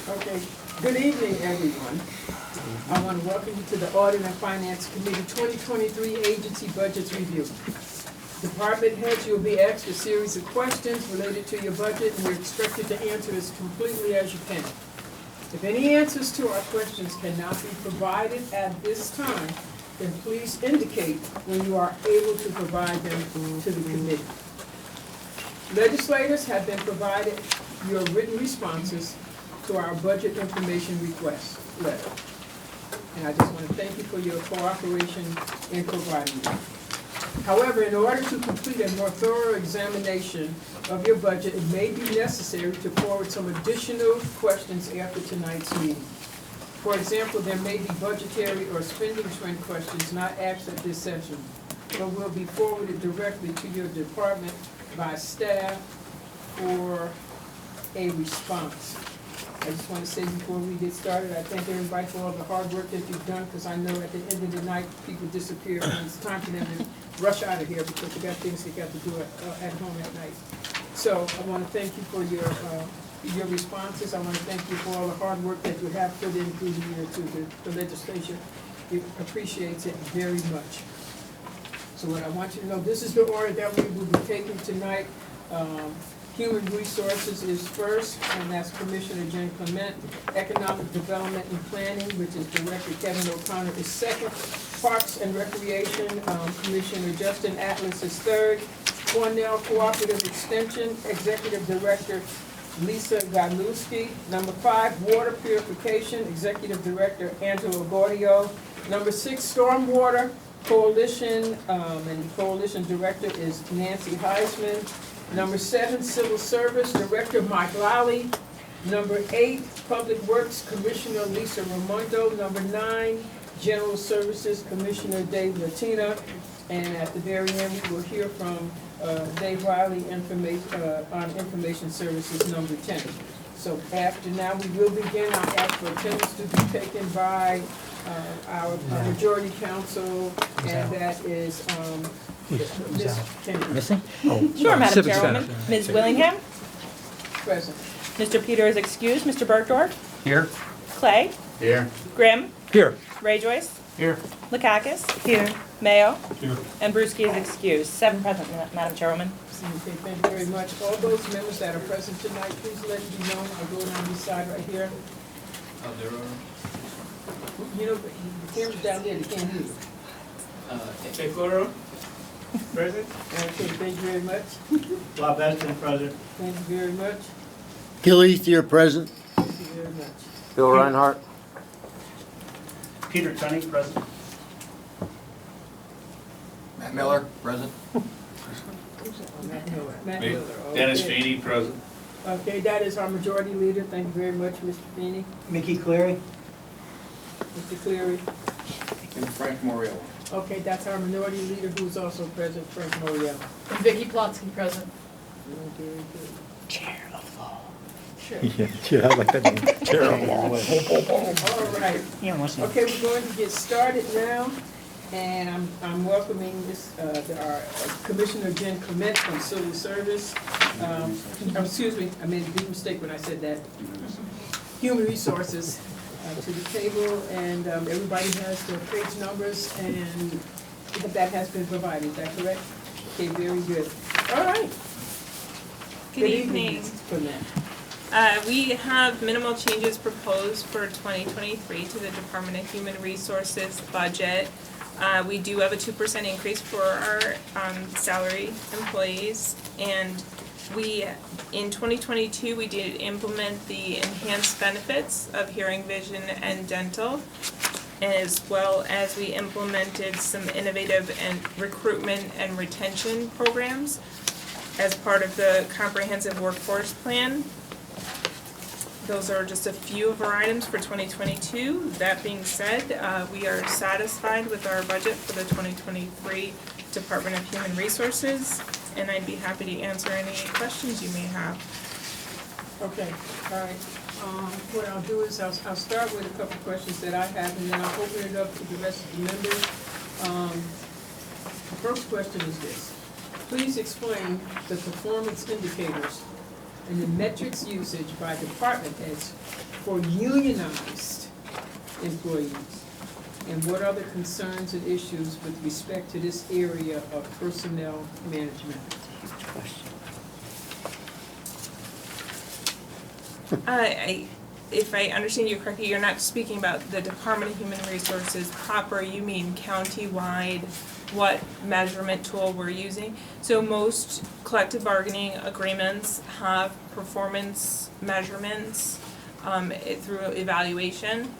Okay, good evening, everyone. I want to welcome you to the Audit and Finance Committee 2023 Agency Budgets Review. Department heads, you'll be asked a series of questions related to your budget, and you're expected to answer as completely as you can. If any answers to our questions cannot be provided at this time, then please indicate when you are able to provide them to the committee. Legislators have been provided your written responses to our budget information request letter. And I just want to thank you for your cooperation in providing them. However, in order to complete a more thorough examination of your budget, it may be necessary to forward some additional questions after tonight's meeting. For example, there may be budgetary or spending trend questions not asked at this session, but will be forwarded directly to your department by staff for a response. I just want to say before we get started, I thank everybody for all the hard work that you've done, because I know at the end of the night, people disappear, and it's time for them to rush out of here because they got things they got to do at home at night. So I want to thank you for your responses. I want to thank you for all the hard work that you have put in through the year to the legislature. It appreciates it very much. So what I want you to know, this is the order that we will be taking tonight. Human Resources is first, and that's Commissioner Jen Clement. Economic Development and Planning, which is Director Kevin O'Connor, is second. Parks and Recreation, Commissioner Justin Atlas is third. Cornell Cooperative Extension, Executive Director Lisa Godlewski. Number 5, Water Purification, Executive Director Angelo Gaudio. Number 6, Stormwater Coalition, and Coalition Director is Nancy Heisman. Number 7, Civil Service Director Mike Lally. Number 8, Public Works Commissioner Lisa Raimondo. Number 9, General Services Commissioner Dave Latina. And at the very end, we will hear from Dave Riley on Information Services, number 10. So after now, we will begin. I'll ask for attendance to be taken by our majority counsel, and that is Ms. Kennedy. Missing? Sure, Madam Civic Chairwoman. Center. Ms. Willingham? Present. Mr. Peter is excused. Mr. Bergdorf? Here. Clay? Here. Grimm? Here. Ray Joyce? Here. Lakakis? Here. Mayo? Here. And Brewski is excused. 7 present, Madam Chairwoman. Okay, thank you very much. All those members that are present tonight, please let it be known. I'll go down this side right here. You know, the camera's down there, they can't hear you. Ekekoro, present. Okay, thank you very much. Bob Eston, present. Thank you very much. Gil Ethier, present. Thank you very much. Bill Reinhardt. Peter Tunney, present. Matt Miller, present. Matt Miller. Matt Miller. Dennis Okay. Feeney, present. Okay, that is our majority leader. Thank you very much, Mr. Feeney. Mickey Cleary. Mr. Cleary. And Frank Moriello. Okay, that's our minority leader who's also present, Frank Moriello. And Vicky Plotsky present. Very good. Chair of law. Sure. Yeah, I like that name. Terrible. All right. Yeah, what's that? Okay, we're going to get started now, and I'm welcoming our Commissioner Jen Clement from Civil Service. Excuse me, I made a big mistake when I said that. Human Resources to the table, and everybody has their page numbers, and that has been provided. Is that correct? Okay, very good. All right. Good evening. Ms. Clement. We have minimal changes proposed for 2023 to the Department of Human Resources budget. We do have a 2% increase for our salary employees, and in 2022, we did implement the enhanced benefits of hearing, vision, and dental, as well as we implemented some innovative and recruitment and retention programs as part of the comprehensive workforce plan. Those are just a few of our items for 2022. That being said, we are satisfied with our budget for the 2023 Department of Human Resources, and I'd be happy to answer any questions you may have. Okay, all right. What I'll do is I'll start with a couple questions that I have, and then I'll open it up to the rest of the members. The first question is this. Please explain the performance indicators and the metrics usage by department heads for unionized employees? And what are the concerns and issues with respect to this area of personnel management? If I understand you correctly, you're not speaking about the Department of Human Resources proper, you mean county-wide, what measurement tool we're using? So most collective bargaining agreements have performance measurements through evaluation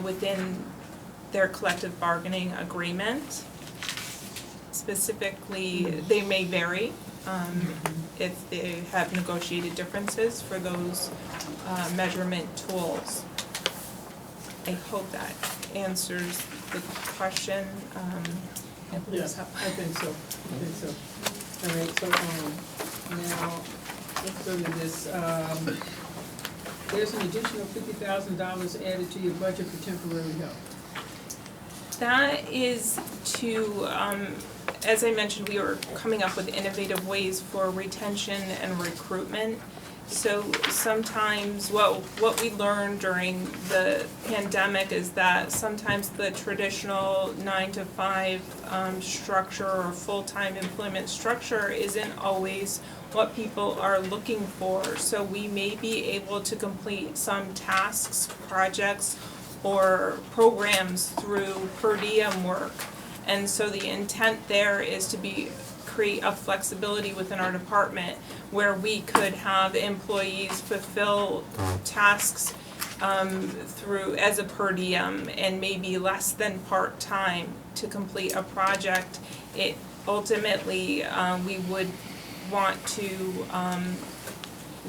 within their collective bargaining agreement. Specifically, they may vary if they have negotiated differences for those measurement tools. I hope that answers the question. Yes, I think so, All right, so, now, let's go to this, there's an additional $50,000 added to your budget for temporary help. That is to, as I mentioned, we are coming up with innovative ways for retention and recruitment. So sometimes what we learned during the pandemic is that sometimes the traditional 9 to 5 structure or full-time employment structure isn't always what people are looking for. So we may be able to complete some tasks, projects, or programs through per diem work. And so the intent there is to create a flexibility within our department where we could have employees fulfill tasks through as a per diem and maybe less than part-time to complete a project. It ultimately, we would want to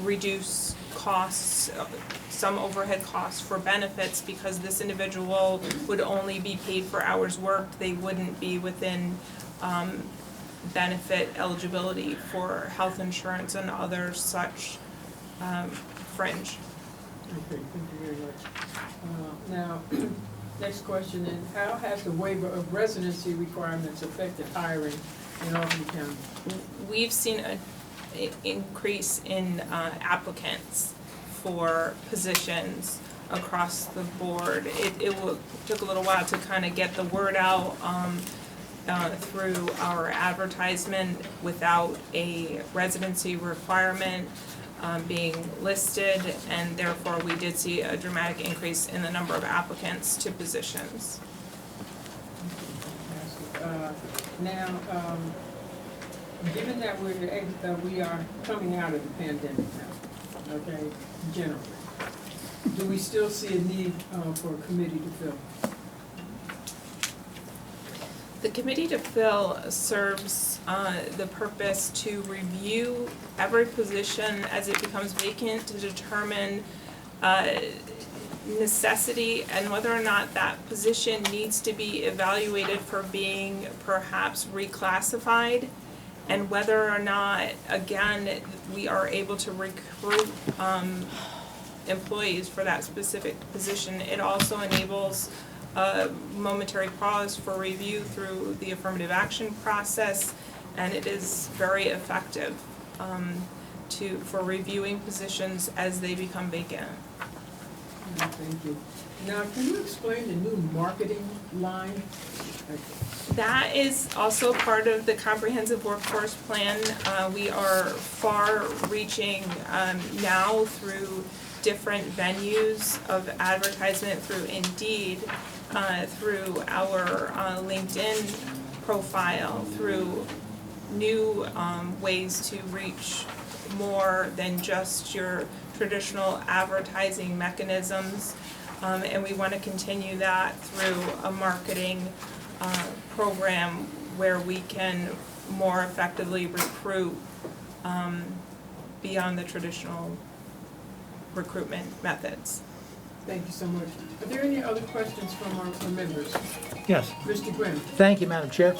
reduce costs, some overhead costs for benefits, because this individual would only be paid for hours worked. They wouldn't be within benefit eligibility for health insurance and other such fringe. Okay, thank you very much. Now, next question then, how has the waiver of residency requirements affected hiring in Albany County? We've seen an increase in applicants for positions across the board. It took a little while to kind of get the word out through our advertisement without a residency requirement being listed, and therefore we did see a dramatic increase in the number of applicants to positions. Now, given that we are coming out of the pandemic now, okay, generally, do we still see a need for a committee to fill? The committee to fill serves the purpose to review every position as it becomes vacant to determine necessity and whether or not that position needs to be evaluated for being perhaps reclassified, and whether or not, again, we are able to recruit employees for that specific position. It also enables a momentary pause for review through the affirmative action process, and it is very effective for reviewing positions as they become vacant. Thank you. Now, can you explain the new marketing line? That is also part of the comprehensive workforce plan. We are far-reaching now through different venues of advertisement, through Indeed, through our LinkedIn profile, through new ways to reach more than just your traditional advertising mechanisms. And we want to continue that through a marketing program where we can more effectively recruit beyond the traditional recruitment methods. Thank you so much. Are there any other questions from our members? Yes. Mr. Grimm? Thank you, Madam Chair.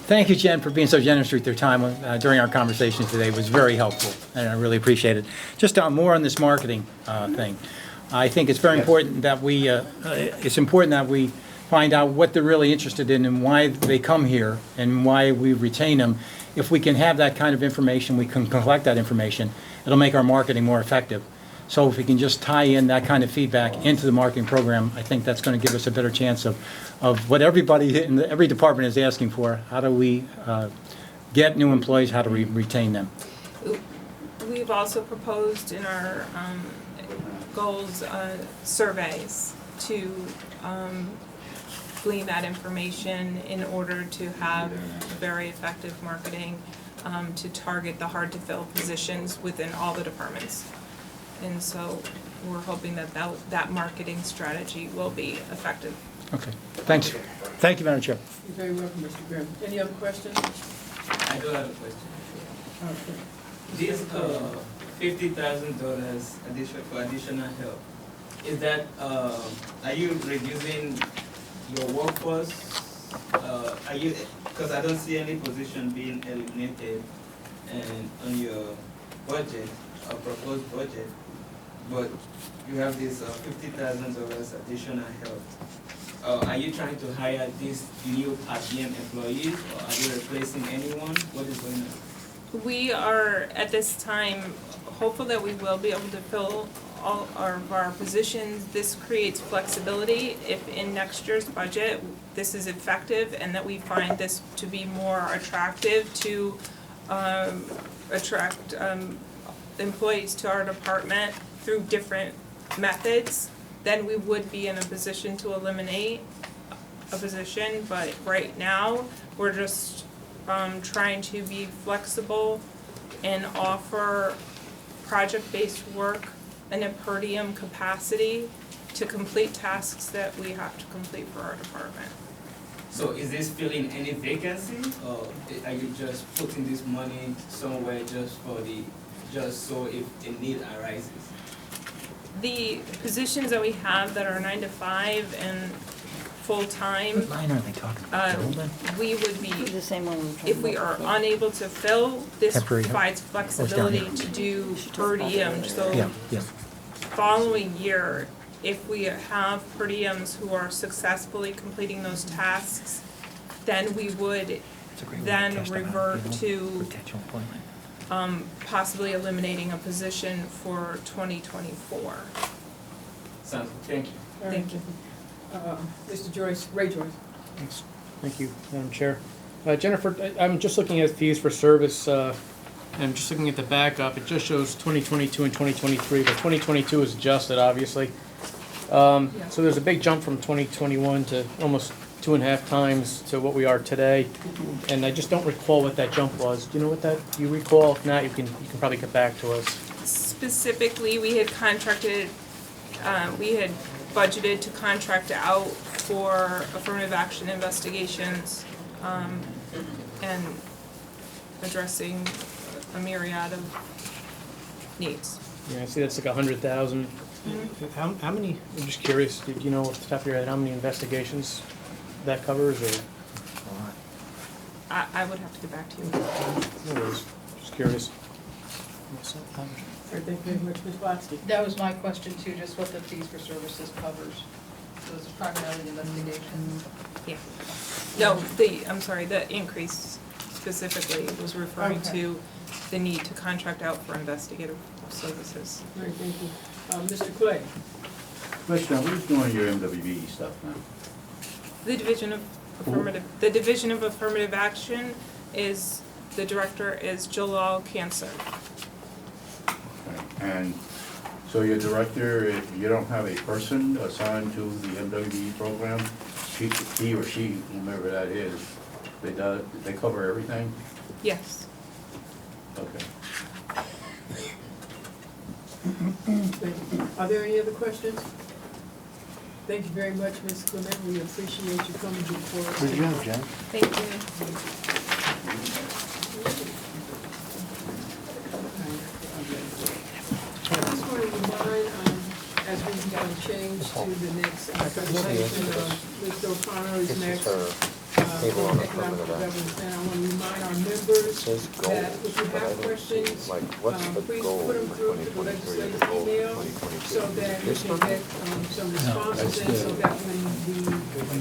Thank you, Jen, for being so generous with your time during our conversation today. It was very helpful, and I really appreciate it. Just more on this marketing thing. I think it's very important that we find out what they're really interested in and why they come here and why we retain them. if we can have that kind of information, we can collect that information, it'll make our marketing more effective. So if we can just tie in that kind of feedback into the marketing program, I think that's going to give us a better chance of what everybody in every department is asking for. How do we get new employees? How do we retain them? We've also proposed in our goals surveys to glean that information in order to have very effective marketing to target the hard-to-fill positions within all the departments. And so we're hoping that that marketing strategy will be effective. Okay, thanks. Thank you, Madam Chair. You're very welcome, Mr. Grimm. Any other questions? I do have a question. Okay. This $50,000 for additional help, is that, are you reducing your workforce? Are you, because I don't see any position being eliminated and on your budget, or proposed budget, but you have this $50,000 additional help. Are you trying to hire these new RPM employees, or are you replacing anyone? What is going on? We are, at this time, hopeful that we will be able to fill all of our positions. This creates flexibility if in next year's budget this is effective and that we find this to be more attractive to attract employees to our department through different methods, then we would be in a position to eliminate a position. But right now, we're just trying to be flexible and offer project-based work in a per diem capacity to complete tasks that we have to complete for our department. So is this filling any vacancy, or are you just putting this money somewhere just so if a need arises? The positions that we have that are 9 to 5 and full-time, What line are they talking about? we would be, The same one we were talking if we about are before. unable to fill, this Temporary help? provides flexibility to do per diem. So Yeah, yeah. following year, if we have per diems who are successfully completing those tasks, then we would It's a great way to then test them out, revert you know, to potential employment. possibly eliminating a position for 2024. Sounds good. Thank you. All right. Thank you. Mr. Joyce, Ray Joyce. Thanks. Thank you, Madam Chair. Jennifer, I'm just looking at fees for service, and I'm just looking at the backup. It just shows 2022 and 2023, but 2022 is adjusted, obviously. So there's a big jump from 2021 to almost 2.5 times to what we are today. And I just don't recall what that jump was. Do you know what that, do you recall? If not, you can probably get back to us. Specifically, we had budgeted to contract out for affirmative action investigations, and addressing a myriad of needs. Yeah, I see that's like 100,000. How many, I'm just curious, did you know off the top of your head how many investigations that covers, or? I would have to get back to you. No worries, just curious. All right, thank you very much, Ms. Blacksky. That was my question too, just what the fees for services covers. So it's primarily the investigation. Yeah. No, I'm sorry, the increase specifically was referring Okay. to the need to contract out for investigative services. All right, thank you. Mr. Clay. Question, who's doing your MWB stuff now? The Division of Affirmative Action is, the director is Jalal Cancer. Okay. And so your director, you don't have a person assigned to the MWB program? He or she, whomever that is, they cover everything? Yes. Okay. Thank you. Are there any other questions? Thank you very much, Ms. Clement. We appreciate you coming before us. Good job, Jen. Thank you. I just want to remind, as we change to the next presentation, Mr. O'Connor is next. table on For the economic affirmative action. development, I want to remind our members says that goals, if you but I have don't questions, see, like, what's the please goal put them for through to the 2023 or the legislative goal for email. 2026? so that we can get some responses in, so that when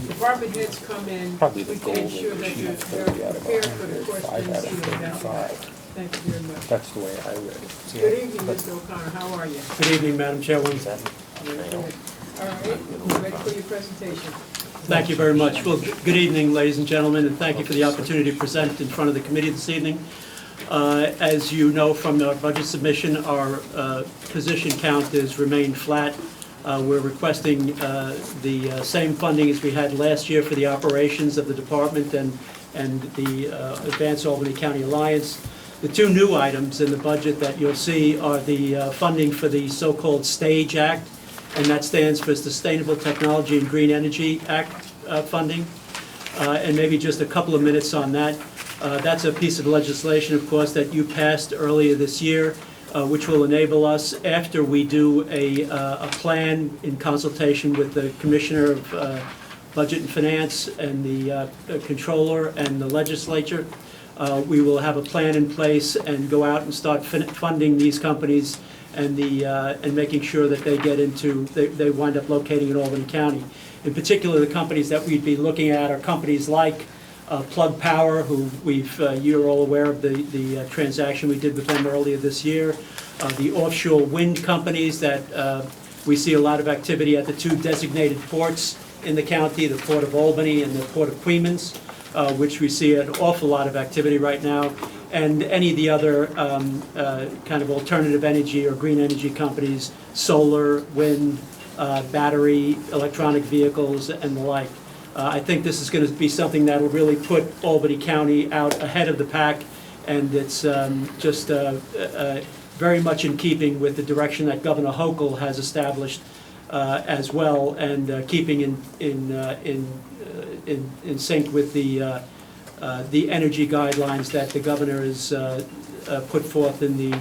the department heads come in, we can ensure that they're prepared for the questions, about. Thank you very much. That's the way I read it. Good evening, Mr. O'Connor, how are you? Good evening, Madam Chairwoman. Very good. All right, we're ready for your presentation. Thank you very much. Well, good evening, ladies and gentlemen, and thank you for the opportunity to present in front of the committee this evening. As you know from our budget submission, our position count has remained flat. We're requesting the same funding as we had last year for the operations of the department and the Advance Albany County Alliance. The two new items in the budget that you'll see are the funding for the so-called STAGE Act, and that stands for Sustainable Technology and Green Energy Act funding. And maybe just a couple of minutes on that. That's a piece of legislation, of course, that you passed earlier this year, which will enable us, after we do a plan in consultation with the Commissioner of Budget and Finance and the Controller and the Legislature, we will have a plan in place and go out and start funding these companies and making sure that they wind up locating in Albany County. In particular, the companies that we'd be looking at are companies like Plug Power, who you're all aware of the transaction we did with them earlier this year. The offshore wind companies that we see a lot of activity at the two designated ports in the county, the Port of Albany and the Port of Queens, which we see an awful lot of activity right now, and any of the other kind of alternative energy or green energy companies, solar, wind, battery, electronic vehicles, and the like. I think this is going to be something that will really put Albany County out ahead of the pack, and it's just very much in keeping with the direction that Governor Hochul has established as well, and keeping in sync with the energy guidelines that the governor has put forth in the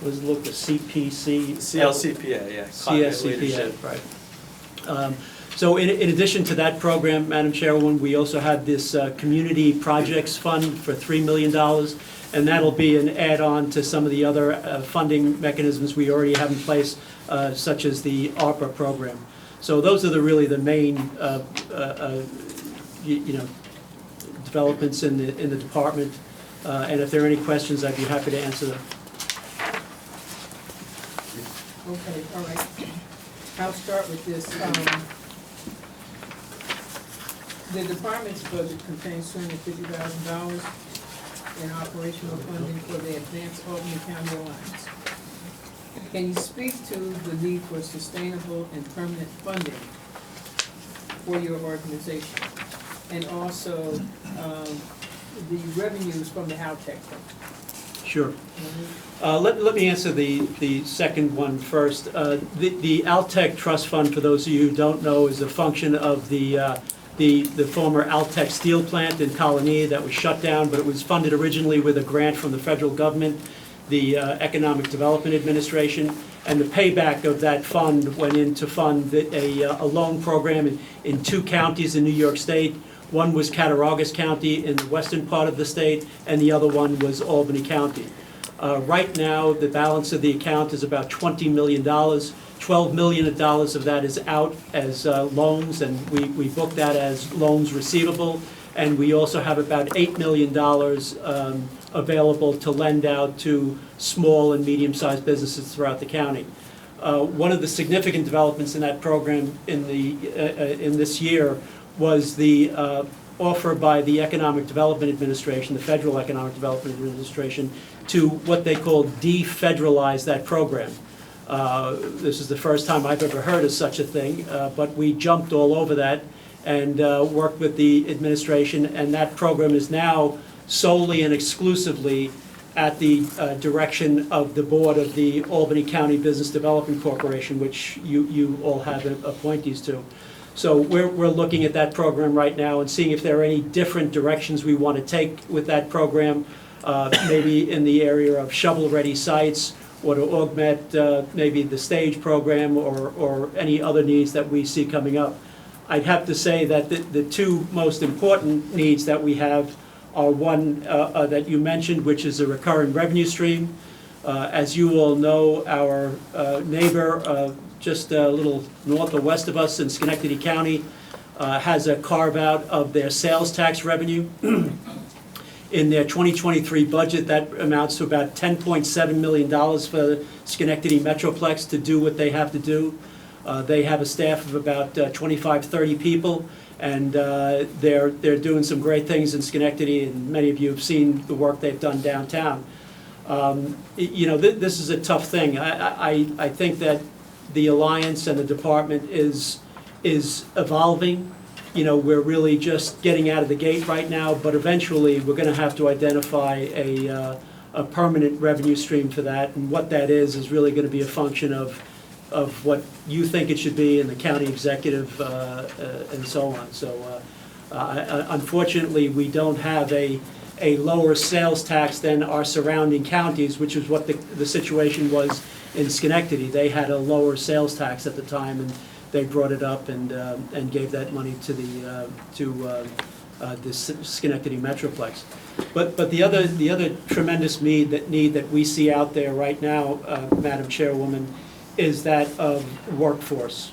the CPC? CLCPA, yeah. CSCPA, right. So in addition to that program, Madam Chairwoman, we also have this Community Projects Fund for $3 million, and that'll be an add-on to some of the other funding mechanisms we already have in place, such as the ARPA program. So those are really the main developments in the department, and if there are any questions, I'd be happy to answer them. Okay, all right. I'll start with this. The department's budget contains $250,000 in operational funding for the Advance Albany County Alliance. Can you speak to the need for sustainable and permanent funding for your organization? And also the revenues from the Altech Fund? Sure. Let me answer the second one first. The Altech Trust Fund, for those of you who don't know, is a function of the former Altech steel plant in Colonia that was shut down, but it was funded originally with a grant from the federal government, the Economic Development Administration, and the payback of that fund went in to fund a loan program in two counties in New York State. One was Cattaraugus County in the western part of the state, and the other one was Albany County. Right now, the balance of the account is about $20 million. $12 million of that is out as loans, and we book that as loans receivable. And we also have about $8 million available to lend out to small and medium-sized businesses throughout the county. One of the significant developments in that program in this year was the offer by the Economic Development Administration, the Federal Economic Development Administration, to what they call defederalize that program. This is the first time I've ever heard of such a thing, but we jumped all over that and worked with the administration, and that program is now solely and exclusively at the direction of the board of the Albany County Business Development Corporation, which you all have appointees to. So we're looking at that program right now and seeing if there are any different directions we want to take with that program, maybe in the area of shovel-ready sites, or to augment maybe the STAGE program or any other needs that we see coming up. I'd have to say that the two most important needs that we have are one that you mentioned, which is a recurring revenue stream. As you all know, our neighbor just a little north or west of us in Schenectady County has a carve-out of their sales tax revenue. In their 2023 budget, that amounts to about $10.7 million for Schenectady Metroplex to do what they have to do. They have a staff of about 25, 30 people, and they're doing some great things in Schenectady, and many of you have seen the work they've done downtown. You know, this is a tough thing. I think that the Alliance and the department is evolving. You know, we're really just getting out of the gate right now, but eventually we're going to have to identify a permanent revenue stream for that, and what that is really going to be a function of what you think it should be, and the county executive and so on. So unfortunately, we don't have a lower sales tax than our surrounding counties, which is what the situation was in Schenectady. They had a lower sales tax at the time, and they brought it up and gave that money to the Schenectady Metroplex. But the other tremendous need that we see out there right now, Madam Chairwoman, is that of workforce.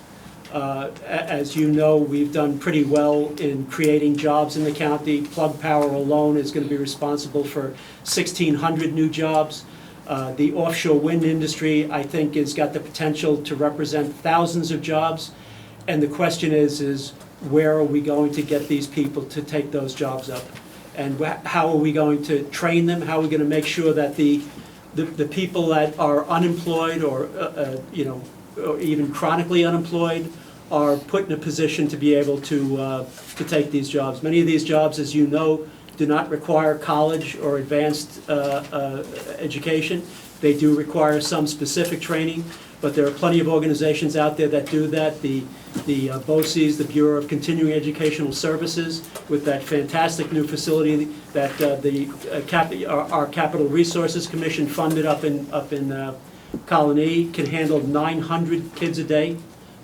As you know, we've done pretty well in creating jobs in the county. Plug Power alone is going to be responsible for 1,600 new jobs. The offshore wind industry, I think, has got the potential to represent thousands of jobs. And the question is where are we going to get these people to take those jobs up? And how are we going to train them? How are we going to make sure that the people that are unemployed or, you know, or even chronically unemployed are put in a position to be able to take these jobs? Many of these jobs, as you know, do not require college or advanced education. They do require some specific training, but there are plenty of organizations out there that do that. The BOCES, the Bureau of Continuing Educational Services, with that fantastic new facility that our Capital Resources Commission funded up in Colony, can handle 900 kids a day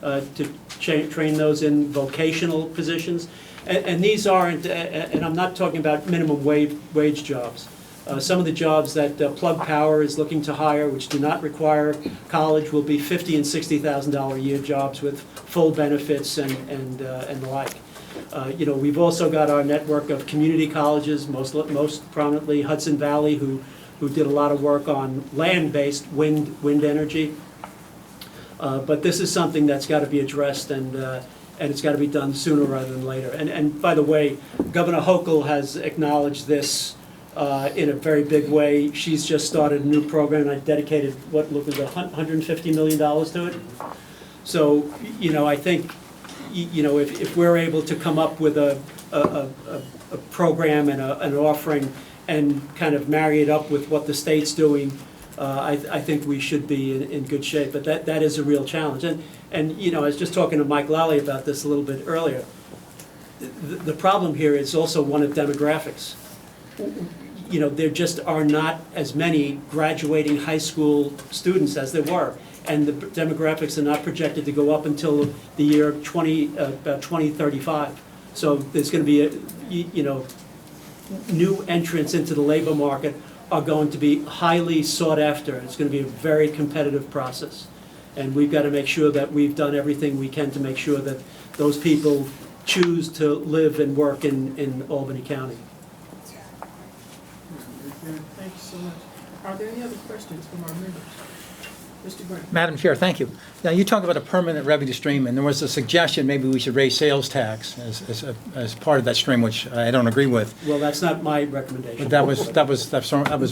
to train those in vocational positions. And these aren't, and I'm not talking about minimum wage jobs. Some of the jobs that Plug Power is looking to hire, which do not require college, will be $50,000 and $60,000 a year jobs with full benefits and the like. You know, we've also got our network of community colleges, most prominently Hudson Valley, who did a lot of work on land-based wind energy. But this is something that's got to be addressed, and it's got to be done sooner rather than later. And by the way, Governor Hochul has acknowledged this in a very big way. She's just started a new program, and I dedicated, what, look, $150 million to it. So, you know, I think, you know, if we're able to come up with a program and an offering and kind of marry it up with what the state's doing, I think we should be in good shape. But that is a real challenge. And you know, I was just talking to Mike Lally about this a little bit earlier. The problem here is also one of demographics. You know, there just are not as many graduating high school students as there were. And the demographics are not projected to go up until the year 2035. So there's going to be, you know, new entrants into the labor market are going to be highly sought after. It's going to be a very competitive process. And we've got to make sure that we've done everything we can to make sure that those people choose to live and work in Albany County. Thank you so much. Are there any other questions from our members? Mr. Grant. Madam Chair, thank you. Now, you talk about a permanent revenue stream, and there was a suggestion maybe we should raise sales tax as part of that stream, which I don't agree with. Well, that's not my recommendation. But that was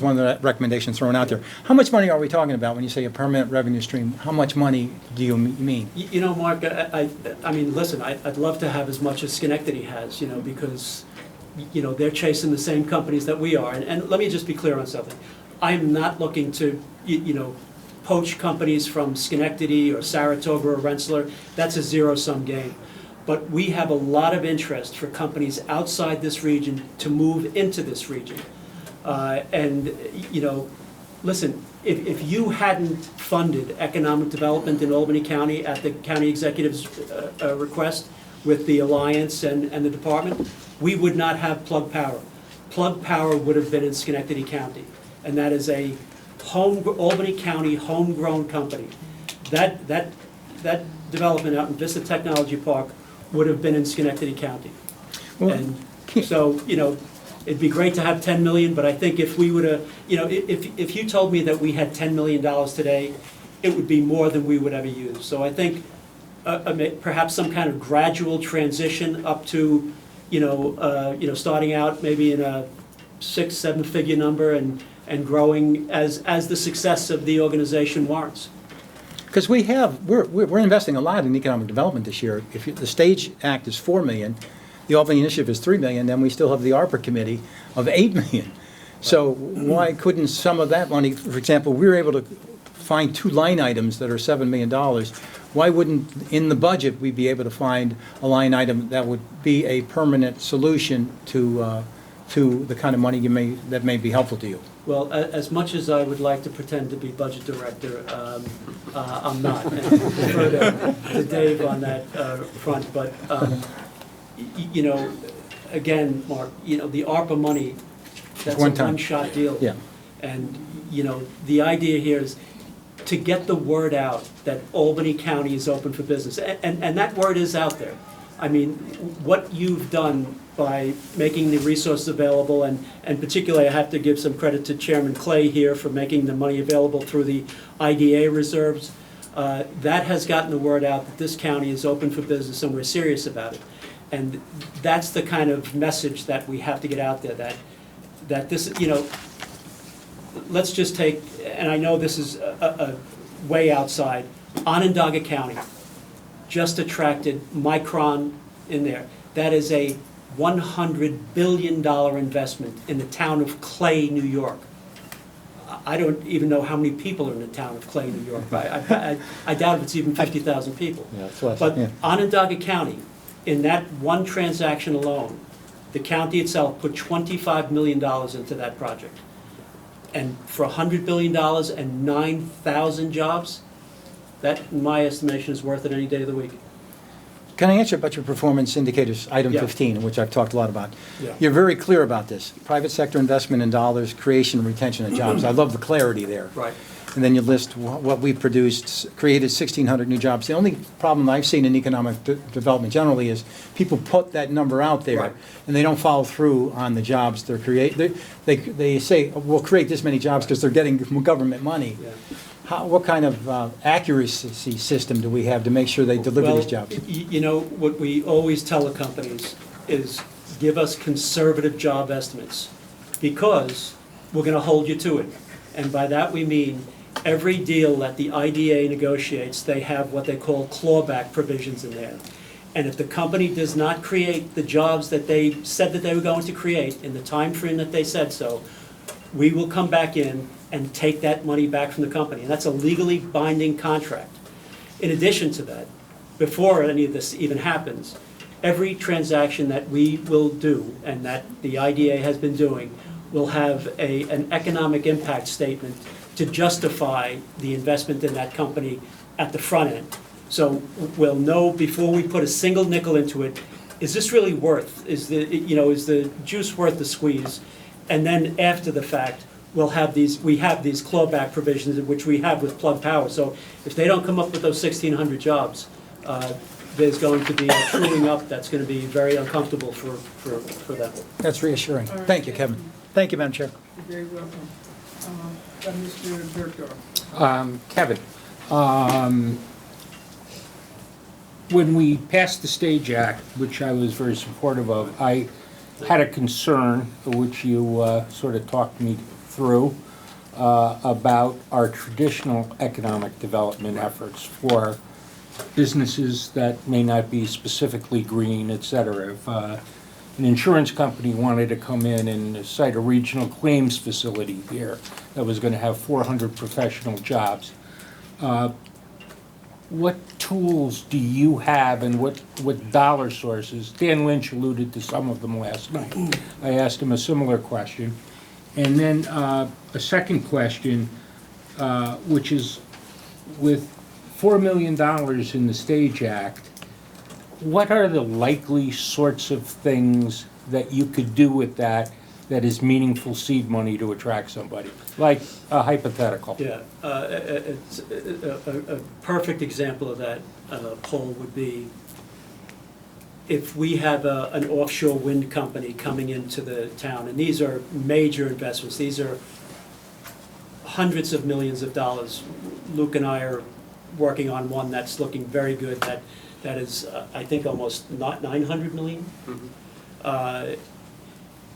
one of the recommendations thrown out there. How much money are we talking about when you say a permanent revenue stream? How much money do you mean? You know, Mark, I mean, listen, I'd love to have as much as Schenectady has, you know, because, you know, they're chasing the same companies that we are. And let me just be clear on something. I'm not looking to, you know, poach companies from Schenectady or Saratoga or Rensselaer. That's a zero-sum game. But we have a lot of interest for companies outside this region to move into this region. And, you know, listen, if you hadn't funded economic development in Albany County at the county executive's request with the Alliance and the department, we would not have Plug Power. Plug Power would have been in Schenectady County. And that is a Albany County homegrown company. That development out in Vista Technology Park would have been in Schenectady County. Well, And so, it'd be great to have 10 million, but I think if we would have, if you told me that we had $10 million today, it would be more than we would ever use. So I think perhaps some kind of gradual transition up to, starting out maybe in a 6-7 figure number and growing as the success of the organization warrants. Because we're investing a lot in economic development this year. If the Stage Act is $4 million, the Albany Initiative is $3 million, then we still have the ARPA committee of $8 million. So why couldn't some of that money, for example, we were able to find 2 line items that are $7 million. Why wouldn't, in the budget, we be able to find a line item that would be a permanent solution to the kind of money that may be helpful to you? Well, as much as I would like to pretend to be budget director, I'm not. And I defer to Dave on that front, but, again, Mark, the ARPA money, that's a One time. one-shot deal. Yeah. And, the idea here is to get the word out that Albany County is open for business. And that word is out there. I mean, what you've done by making the resources available, and particularly I have to give some credit to Chairman Clay here for making the money available through the IDA reserves, that has gotten the word out that this county is open for business and we're serious about it. And that's the kind of message that we have to get out there, that this, let's just take, and I know this is a way outside, Onondaga County just attracted Micron in there. That is a $100 billion investment in the town of Clay, New York. I don't even know how many people are in the town of Clay, New York. I doubt if it's even 50,000 people. Yeah, it's less, But yeah. Onondaga County, in that one transaction alone, the county itself put $25 million into that project. And for $100 billion and 9,000 jobs, that, in my estimation, is worth it any day of the week. Can I answer about your performance indicators, item Yeah. 15, which I've talked a lot about? Yeah. You're very clear about this. Private sector investment in dollars, creation and retention of jobs. I love the clarity there. Right. And then you list what we produced, created 1,600 new jobs. The only problem I've seen in economic development generally is people put that number out there, Right. and they don't follow through on the jobs they're creating. They say, we'll create this many jobs because they're getting government money. Yeah. What kind of accuracy system do we have to make sure they deliver these jobs? What we always tell the companies is give us conservative job estimates because we're going to hold you to it. And by that we mean every deal that the IDA negotiates, they have what they call clawback provisions in there. And if the company does not create the jobs that they said that they were going to create in the time frame that they said so, we will come back in and take that money back from the company. And that's a legally binding contract. In addition to that, before any of this even happens, every transaction that we will do and that the IDA has been doing will have an economic impact statement to justify the investment in that company at the front end. So we'll know before we put a single nickel into it, is this really worth, is the juice worth the squeeze? And then after the fact, we have these clawback provisions, which we have with Plug Power. So if they don't come up with those 1,600 jobs, there's going to be a truing up that's going to be very uncomfortable for them. That's reassuring. All right. Thank you, Kevin. Thank you, Madam Chair. You're very welcome. Mr. Bergdorf. Kevin, when we passed the Stage Act, which I was very supportive of, I had a concern, which you sort of talked me through, about our traditional economic development efforts for businesses that may not be specifically green, et cetera. If an insurance company wanted to come in and cite a regional claims facility here that was going to have 400 professional jobs, what tools do you have and what dollar sources? Dan Lynch alluded to some of them last night. I asked him a similar question. And then a second question, which is with $4 million in the Stage Act, what are the likely sorts of things that you could do with that that is meaningful seed money to attract somebody, like a hypothetical. Yeah, it's a perfect example of that, Paul, would be if we have an offshore wind company coming into the town, and these are major investments, these are hundreds of millions of dollars. Luke and I are working on one that's looking very good, that is, I think, almost not 900 million.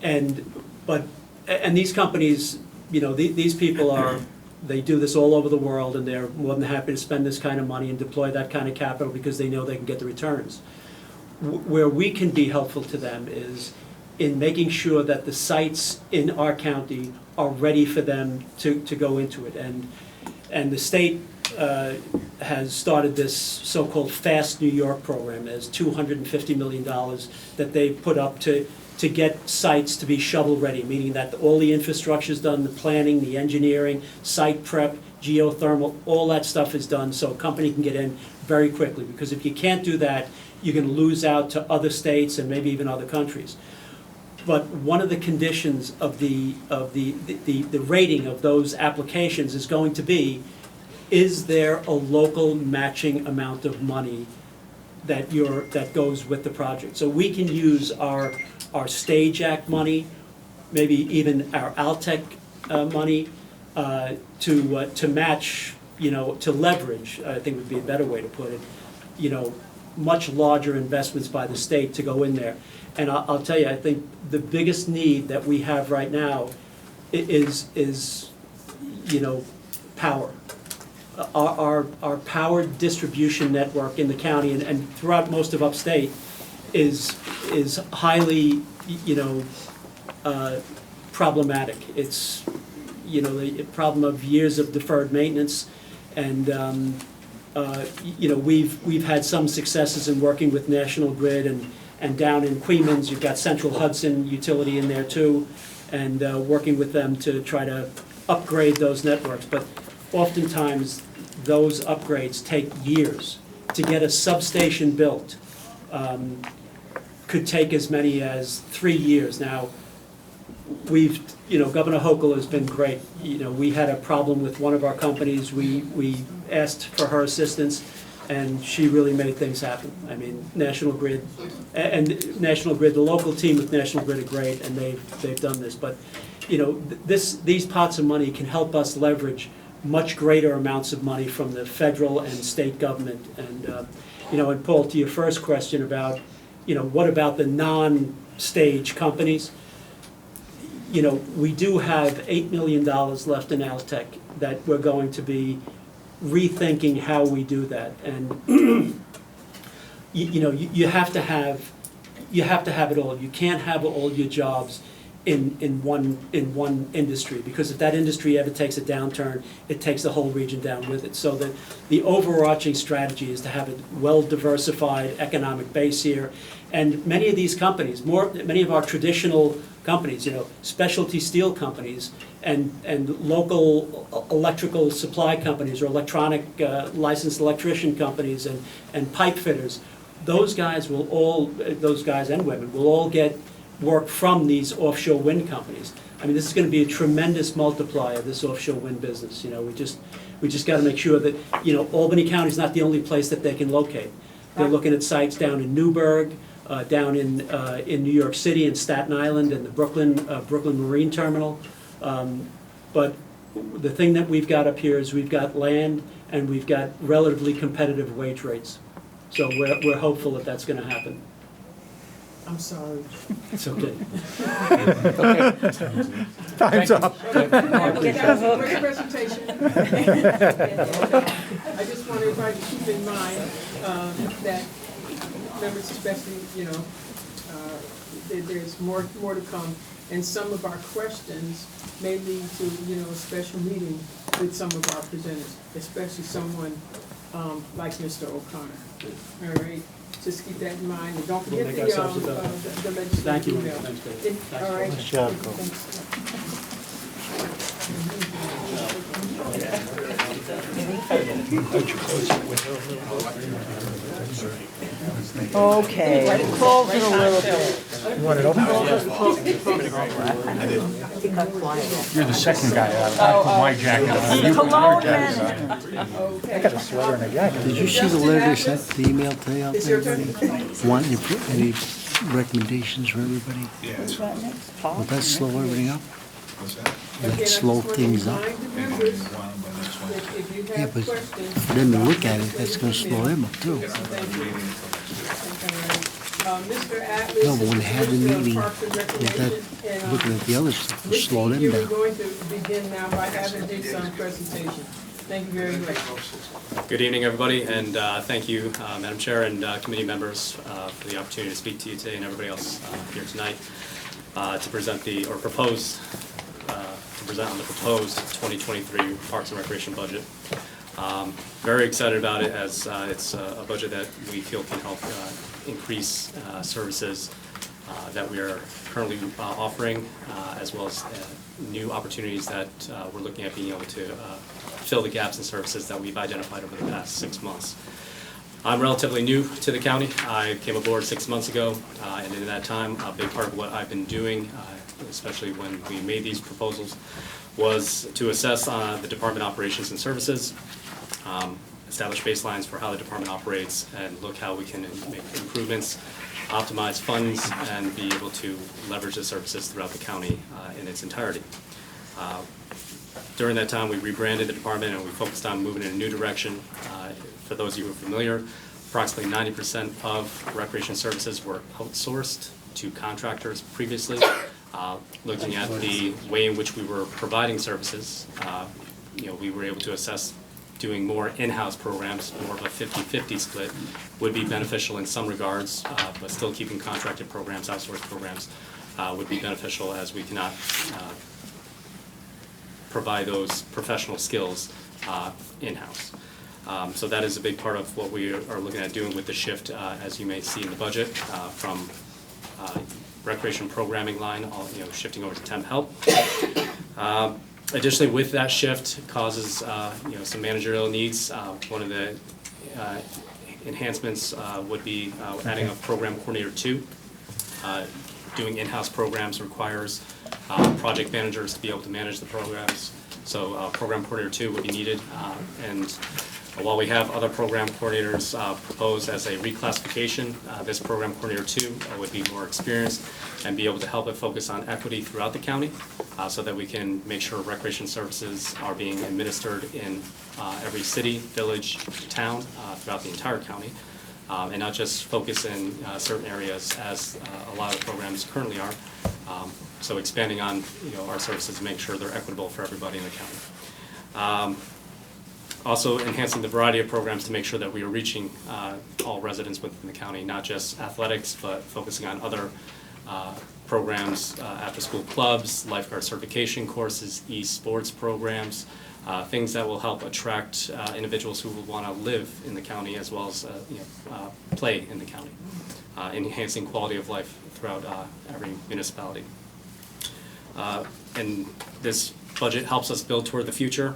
And these companies, you know, these people they do this all over the world, and they're more than happy to spend this kind of money and deploy that kind of capital because they know they can get the returns. Where we can be helpful to them is in making sure that the sites in our county are ready for them to go into it. And the state has started this so-called Fast New York program. There's $250 million that they've put up to get sites to be shovel-ready, meaning that all the infrastructure is done, the planning, the engineering, site prep, geothermal, all that stuff is done so a company can get in very quickly. Because if you can't do that, you're going to lose out to other states and maybe even other countries. But one of the conditions of the rating of those applications is going to be, is there a local matching amount of money that goes with the project? So we can use our Stage Act money, maybe even our Altech money, to match, you know, to leverage, I think would be a better way to put it, you know, much larger investments by the state to go in there. And I'll tell you, I think the biggest need that we have right now is you know, power. Our power distribution network in the county and throughout most of upstate is highly, you know, problematic. It's, you know, the problem of years of deferred maintenance, and you know, we've had some successes in working with National Grid, and down in Queens, you've got Central Hudson Utility in there too, and working with them to try to upgrade those networks. But oftentimes, those upgrades take years. To get a substation built could take as many as 3 years. Now, you know, Governor Hochul has been great. You know, we had a problem with one of our companies. We asked for her assistance, and she really made things happen. I mean, National Grid, and National Grid, the local team with National Grid are great, and they've done this. But, you know, these pots of money can help us leverage much greater amounts of money from the federal and state government. And, you know, and Paul, to your first question about, you know, what about the non-stage companies? You know, we do have $8 million left in Altech that we're going to be rethinking how we do that. And you know, you have to have it all. You can't have all your jobs in one industry, because if that industry ever takes a downturn, it takes the whole region down with it. So the overarching strategy is to have a well-diversified economic base here. And many of these companies, many of our traditional companies, you know, specialty steel companies and local electrical supply companies or electronic licensed electrician companies and pipe fitters, those guys and women will all get work from these offshore wind companies. I mean, this is going to be a tremendous multiplier, this offshore wind business. You know, we just got to make sure that, you know, Albany County is not the only place that they can locate. They're looking at sites down in Newburgh, down in New York City and Staten Island and the Brooklyn Marine Terminal. But the thing that we've got up here is we've got land and we've got relatively competitive wage rates. So we're hopeful that that's going to happen. I'm sorry. It's okay. Time's up. Great presentation. I just want everybody to keep in mind that members, especially, you know, there's more to come, and some of our questions may lead to, you know, a special meeting with some of our presenters, especially someone like Mr. O'Connor. All right. Just keep that in mind, and don't forget the legislative. Thank you. email. Thanks, David. All right. Nice job, Okay, close it a little bit. want it open? You're the second guy out. I put my jacket on. You put your jacket on. I got a sweater and a jacket. Did you see the letter they sent, the email today out Is there? your turn? Want any recommendations for everybody? Would that slow everything up? Again, I just slow want to things up. remind the members that if you Yeah, have but questions. for them to look at it, that's gonna slow them up too. Thank you. Mr. Atlas. No, but when they have the Mr. meeting, Parks and with that, Recreation, and, looking at the other stuff, will Mr. slow them You're down. going to begin now by having his presentation. Thank you very much. Good evening, everybody, and thank you, Madam Chair and committee members, for the opportunity to speak to you today and everybody else here tonight to present on the proposed 2023 Parks and Recreation budget. Very excited about it, as it's a budget that we feel can help increase services that we are currently offering, as well as new opportunities that we're looking at being able to fill the gaps in services that we've identified over the past 6 months. I'm relatively new to the county. I came aboard 6 months ago, and in that time, a big part of what I've been doing, especially when we made these proposals, was to assess the department operations and services, establish baselines for how the department operates, and look how we can make improvements, optimize funds, and be able to leverage the services throughout the county in its entirety. During that time, we rebranded the department and we focused on moving in a new direction. For those of you who are familiar, approximately 90% of recreation services were outsourced to contractors previously. Looking at the way in which we were providing services, we were able to assess doing more in-house programs, more of a 50-50 split, would be beneficial in some regards, but still keeping contracted programs, outsourced programs, would be beneficial, as we cannot provide those professional skills in-house. So that is a big part of what we are looking at doing with the shift, as you may see in the budget, from recreation programming line, shifting over to temp help. Additionally, with that shift causes some managerial needs. One of the enhancements would be adding a program coordinator 2. Doing in-house programs requires project managers to be able to manage the programs. So program coordinator 2 would be needed. And while we have other program coordinators proposed as a reclassification, this program coordinator 2 would be more experienced and be able to help it focus on equity throughout the county, so that we can make sure recreation services are being administered in every city, village, town throughout the entire county, and not just focus in certain areas as a lot of programs currently are. So expanding on our services to make sure they're equitable for everybody in the county. Also enhancing the variety of programs to make sure that we are reaching all residents within the county, not just athletics, but focusing on other programs, after-school clubs, lifeguard certification courses, e-sports programs, things that will help attract individuals who will want to live in the county as well as play in the county, enhancing quality of life throughout every municipality. And this budget helps us build toward the future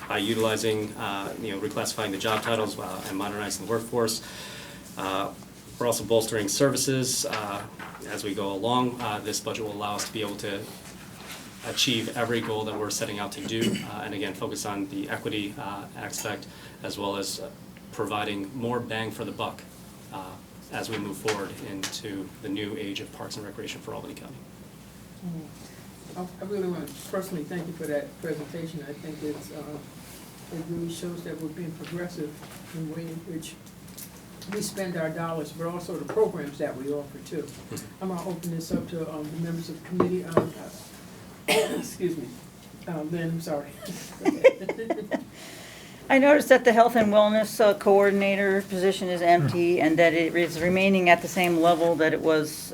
by utilizing, reclassifying the job titles and modernizing the workforce. We're also bolstering services as we go along. This budget will allow us to be able to achieve every goal that we're setting out to do, and again, focus on the equity aspect, as well as providing more bang for the buck as we move forward into the new age of Parks and Recreation for Albany County. I really want to personally thank you for that presentation. I think it really shows that we're being progressive in the way in which we spend our dollars, but also the programs that we offer too. I'm going to open this up to the members of the committee. Excuse me. Lynn, I'm sorry. I noticed that the health and wellness coordinator position is empty and that it is remaining at the same level that it was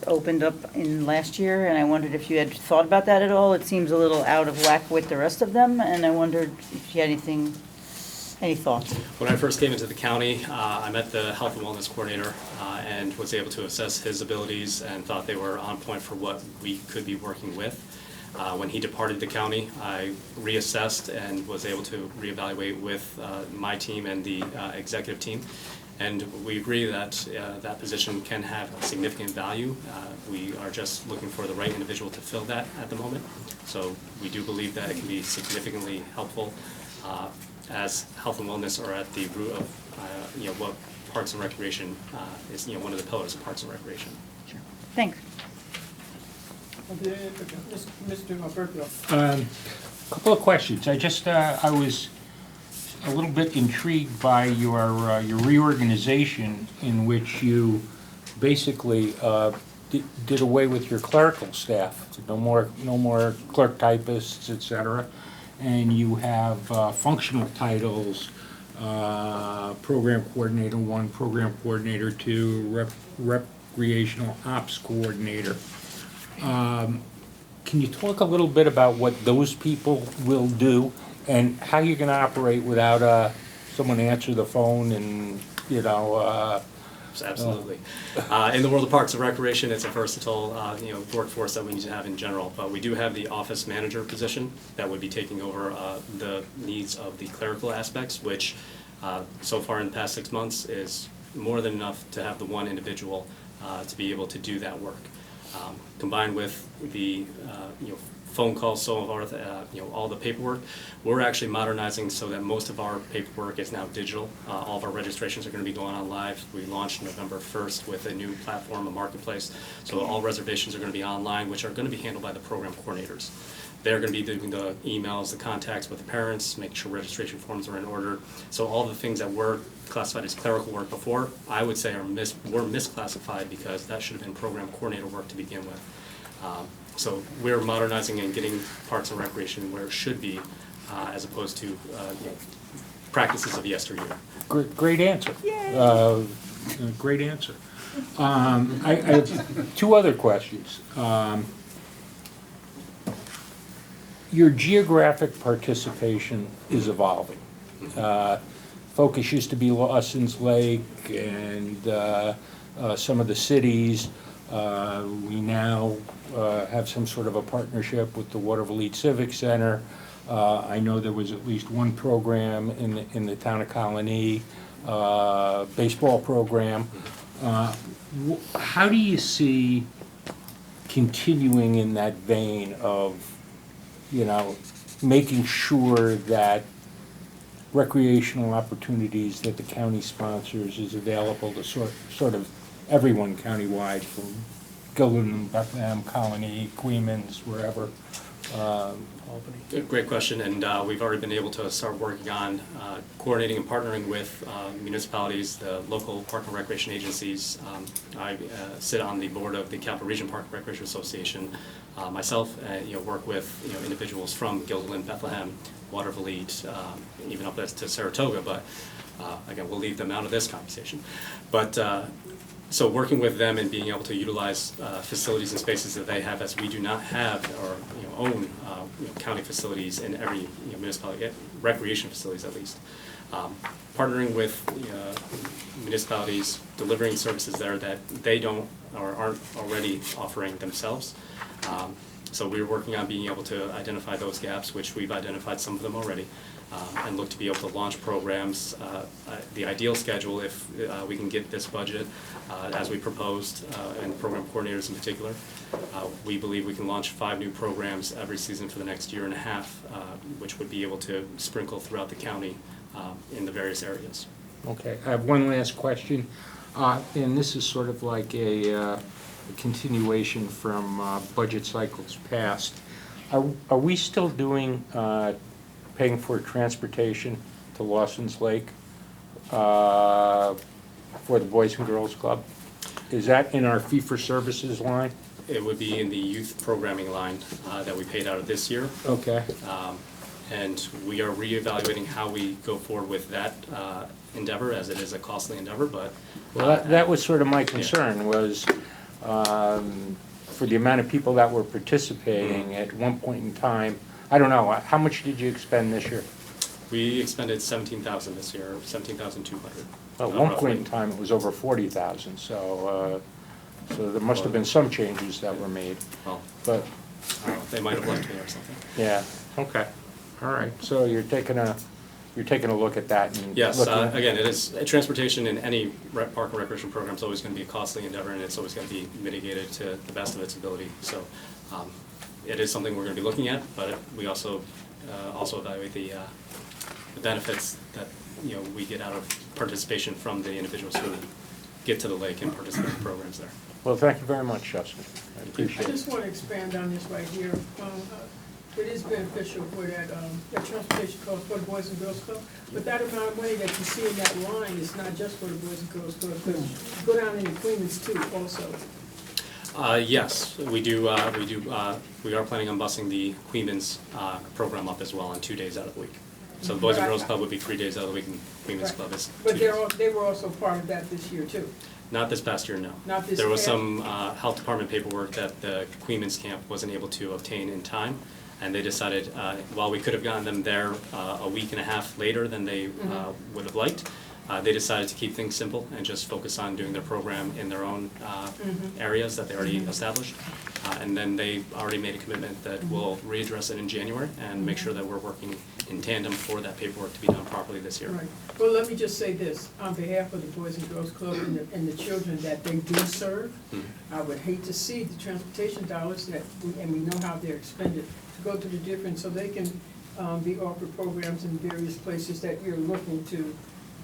opened up in last year. And I wondered if you had thought about that at all. It seems a little out of whack with the rest of them, and I wondered if you had any thoughts. When I first came into the county, I met the health and wellness coordinator and was able to assess his abilities and thought they were on point for what we could be working with. When he departed the county, I reassessed and was able to reevaluate with my team and the executive team, And we agree that that position can have significant value. We are just looking for the right individual to fill that at the moment. So we do believe that it can be significantly helpful as health and wellness are at the root of what Parks and Recreation is, one of the pillars of Parks and Recreation. Thanks. Mr. Burkeville. Couple of questions. I was a little bit intrigued by your reorganization in which you basically did away with your clerical staff. No more clerk typists, et cetera. And you have functional titles, program coordinator 1, program coordinator 2, recreational ops coordinator. Can you talk a little bit about what those people will do and how you're going to operate without someone answer the phone and, Absolutely. In the world of Parks and Recreation, it's a versatile, workforce that we need to have in general. But we do have the office manager position that would be taking over the needs of the clerical aspects, which so far in the past 6 months is more than enough to have the one individual to be able to do that work. Combined with the phone calls, some of our all the paperwork, we're actually modernizing so that most of our paperwork is now digital. All of our registrations are going to be going on live. We launched November 1st with a new platform, a marketplace. So all reservations are going to be online, which are going to be handled by the program coordinators. They're going to be doing the emails, the contacts with the parents, making sure registration forms are in order. So all the things that were classified as clerical work before, I would say were misclassified because that should have been program coordinator work to begin with. So we're modernizing and getting Parks and Recreation where it should be, as opposed to practices of yesteryear. Great answer. Great answer. I have two other questions. Your geographic participation is evolving. Focus used to be Lawson's Lake and some of the cities. We now have some sort of a partnership with the Waterville Lead Civic Center. I know there was at least one program in the town of Colony, baseball program. How do you see continuing in that vein of, making sure that recreational opportunities that the county sponsors is available to sort of everyone countywide, from Gilderland, Bethlehem, Colony, Queens, wherever? Great question, and we've already been able to start working on coordinating and partnering with municipalities, the local park and recreation agencies. I sit on the board of the Capital Region Park and Recreation Association myself, work with individuals from Gilderland, Bethlehem, Waterville, even up to Saratoga, but again, we'll leave them out of this conversation. But so working with them and being able to utilize facilities and spaces that they have, as we do not have or own county facilities in every municipality, recreation facilities at least. Partnering with municipalities, delivering services there that they don't or aren't already offering themselves. So we're working on being able to identify those gaps, which we've identified some of them already, and look to be able to launch programs. The ideal schedule, if we can get this budget as we proposed, and program coordinators in particular, we believe we can launch 5 new programs every season for the next year and a half, which would be able to sprinkle throughout the county in the various areas. Okay, I have one last question, and this is sort of like a continuation from budget cycles past. Are we still doing paying for transportation to Lawson's Lake for the Boys and Girls Club? Is that in our fee-for-services line? It would be in the youth programming line that we paid out of this year. Okay. And we are reevaluating how we go forward with that endeavor, as it is a costly endeavor, but. Well, that was sort of my concern, was for the amount of people that were participating at one point in time. I don't know, how much did you expend this year? We expended $17,000 this year, $17,200. At one point in time, it was over 40,000, so there must have been some changes that were made. Well, but they might have left me or something. Yeah, okay, all right. So you're taking a you're taking a look at that and Yes, looking- again, it is, transportation in any park and recreation program is always going to be a costly endeavor, and it's always going to be mitigated to the best of its ability. So it is something we're going to be looking at, but we also evaluate the benefits that, you know, we get out of participation from the individuals who get to the lake and participate in programs there. Well, thank you very much, Justin. I I appreciate it. just want to expand on this right here. It is beneficial for that transportation cost for the Boys and Girls Club, but that amount of money that you see in that line is not just for the Boys and Girls Club, because you go down in the Queens too also. Yes, we do, we are planning on busing the Queens program up as well on 2 days out of the week. So the Boys and Girls Club would be 3 days out of the week, and Queens Right. Club is 2 But days. they were also part of that this year too. Not this past year, no. Not this There was past- some health department paperwork that the Queens camp wasn't able to obtain in time, and they decided, while we could have gotten them there a week and a half later than they would have liked, they decided to keep things simple and just focus on doing their program in their own areas that they already established. And then they already made a commitment that we'll readdress it in January and make sure that we're working in tandem for that paperwork to be done properly this year. Right. Well, let me just say this, on behalf of the Boys and Girls Club and the children that they do serve, I would hate to see the transportation dollars and we know how they're expended, to go to the different, so they can be offered programs in various places that you're looking to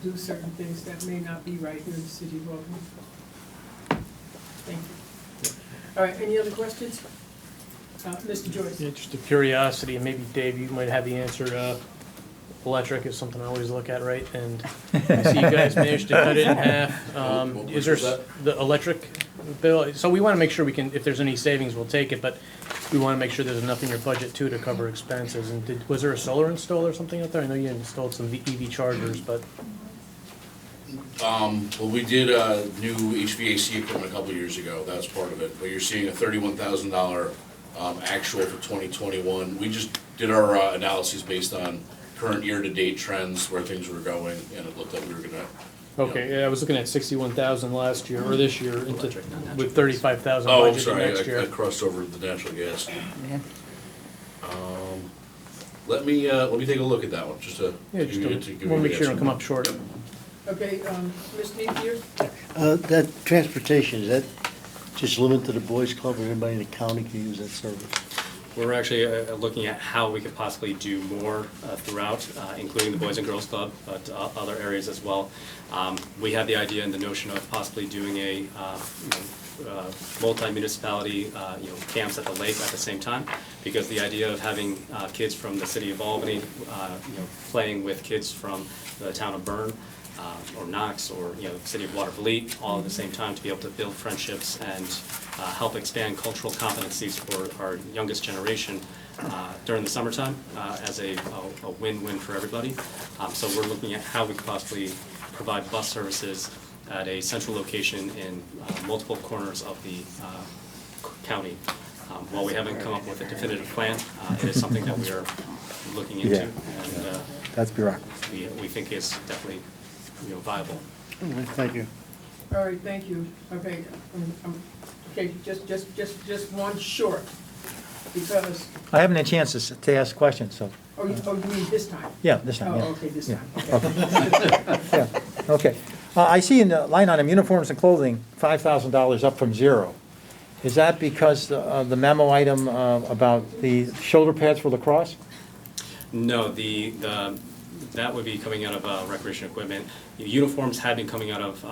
do certain things that may not be right here in the city of Albany. Thank you. All right, any other questions? Mr. Joyce? Yeah, just a curiosity, and maybe Dave, you might have the answer. Electric is something I always look at, right? And I see you guys managed to cut it in half. Is there the electric bill? So we want to make sure we can, if there's any savings, we'll take it, but we want to make sure there's enough in your budget too to cover expenses. And was there a solar install or something out there? I know you installed some EV chargers, but. Well, we did new HVAC equipment a couple of years ago, that was part of it, but you're seeing a $31,000 actual for 2021. We just did our analyses based on current year-to-date trends, where things were going, and it looked like we were gonna. Okay, yeah, I was looking at 61,000 last year, or this year, Electric, not natural. with 35,000 Oh, I'm budgeted sorry, next year. I crossed over to the natural gas. Let me take a look at that one, just to Yeah, give you just the want to make sure you answer. don't come up short. Okay, Ms. Napier? That transportation, is that just limited to the Boys Club, or anybody in the county can use that service? We're actually looking at how we could possibly do more throughout, including the Boys and Girls Club, but other areas as well. We had the idea and the notion of possibly doing a multi-municipality camps at the lake at the same time, because the idea of having kids from the city of Albany playing with kids from the town of Bern or Knox or the city of Watervliet all at the same time, to be able to build friendships and help expand cultural competencies for our youngest generation during the summertime as a win-win for everybody. So we're looking at how we could possibly provide bus services at a central location in multiple corners of the county. While we haven't come up with a definitive plan, it is something that we are looking into, and That's bureaucracy. we think is definitely viable. Thank you. All right, thank you. Okay, okay, just one short, because, I haven't had a chance to ask questions, so, you mean this time? yeah, this time, yeah. Oh, okay, this Yeah. time, okay. Yeah, okay. I see in the line item, uniforms and clothing, $5,000 up from zero. Is that because of the memo item about the shoulder pads for lacrosse? No, that would be coming out of recreation equipment. Uniforms had been coming out of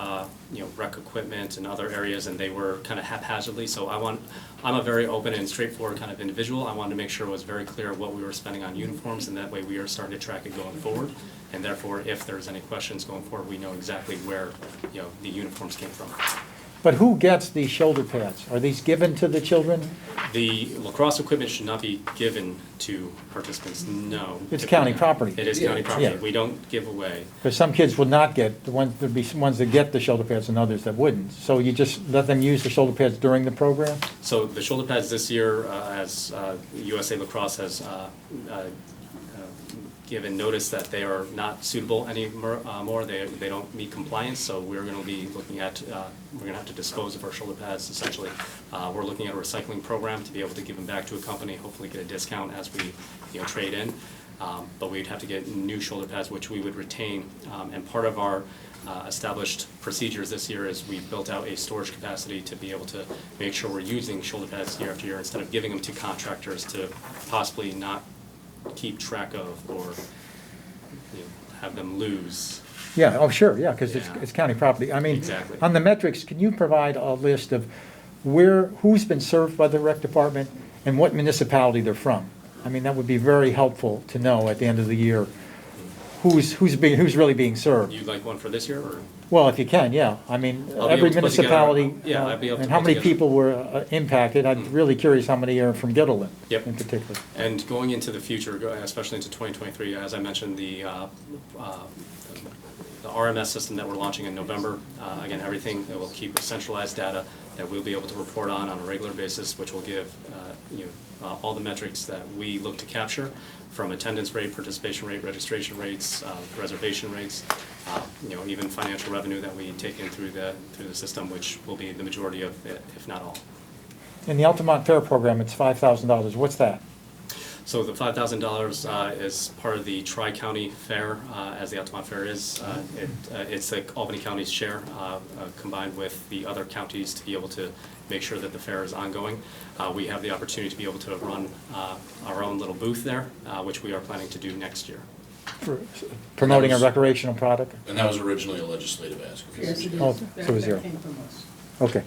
rec equipment and other areas, and they were kind of haphazardly. So I'm a very open and straightforward kind of individual. I wanted to make sure it was very clear what we were spending on uniforms, and that way we are starting to track it going forward. And therefore, if there's any questions going forward, we know exactly where the uniforms came from. But who gets these shoulder pads? Are these given to the children? The lacrosse equipment should not be given to participants, no. It's county property. It is county property. Yeah. We don't give away. Because some kids would not get, there'd be some ones that get the shoulder pads and others that wouldn't. So you just let them use the shoulder pads during the program? So the shoulder pads this year, as USA Lacrosse has given notice that they are not suitable anymore, they don't meet compliance, so we're going to be looking at, we're going to have to dispose of our shoulder pads essentially. We're looking at a recycling program to be able to give them back to a company, hopefully get a discount as we trade in. But we'd have to get new shoulder pads, which we would retain. And part of our established procedures this year is we built out a storage capacity to be able to make sure we're using shoulder pads year after year instead of giving them to contractors to possibly not keep track of or have them lose. Yeah, oh, sure, yeah, because Yeah. it's county property. I mean, Exactly. on the metrics, can you provide a list of who's been served by the rec department and what municipality they're from? I mean, that would be very helpful to know at the end of the year, who's really being served. You'd like one for this year, or? Well, if you can, yeah. I mean, I'll be every able to put together- municipality, yeah, I'd be able to and how put many together- people were impacted. I'm really curious how many are from Gittleton Yep. in particular. And going into the future, especially into 2023, as I mentioned, the RMS system that we're launching in November, again, everything, it will keep centralized data that we'll be able to report on a regular basis, which will give all the metrics that we look to capture, from attendance rate, participation rate, registration rates, reservation rates, even financial revenue that we take in through the system, which will be the majority of it, if not all. In the Altamont Fair program, it's $5,000. What's that? So the $5,000 is part of the Tri-County Fair, as the Altamont Fair is. It's like Albany County's share, combined with the other counties to be able to make sure that the fair is ongoing. We have the opportunity to be able to run our own little booth there, which we are planning to do next year. Promoting a recreational product? And that was originally a legislative ask. Yes, it is. Oh, That- so is that zero. came from us. Okay,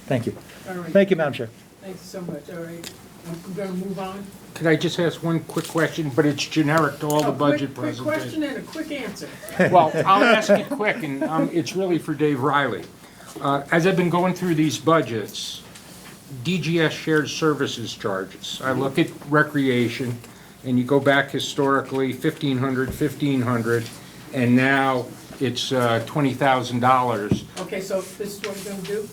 thank you. All right. Thank you, Madam Chair. Thanks so much, all right. I'm gonna move on. Could I just ask one quick question, but it's generic to all the Oh, budget quick question presentations? and a quick answer. Well, I'll ask it quick, and it's really for Dave Riley. As I've been going through these budgets, DGS shared services charges, I look at recreation, and you go back historically, 1,500, and now it's $20,000. Okay, so this is what we're gonna do?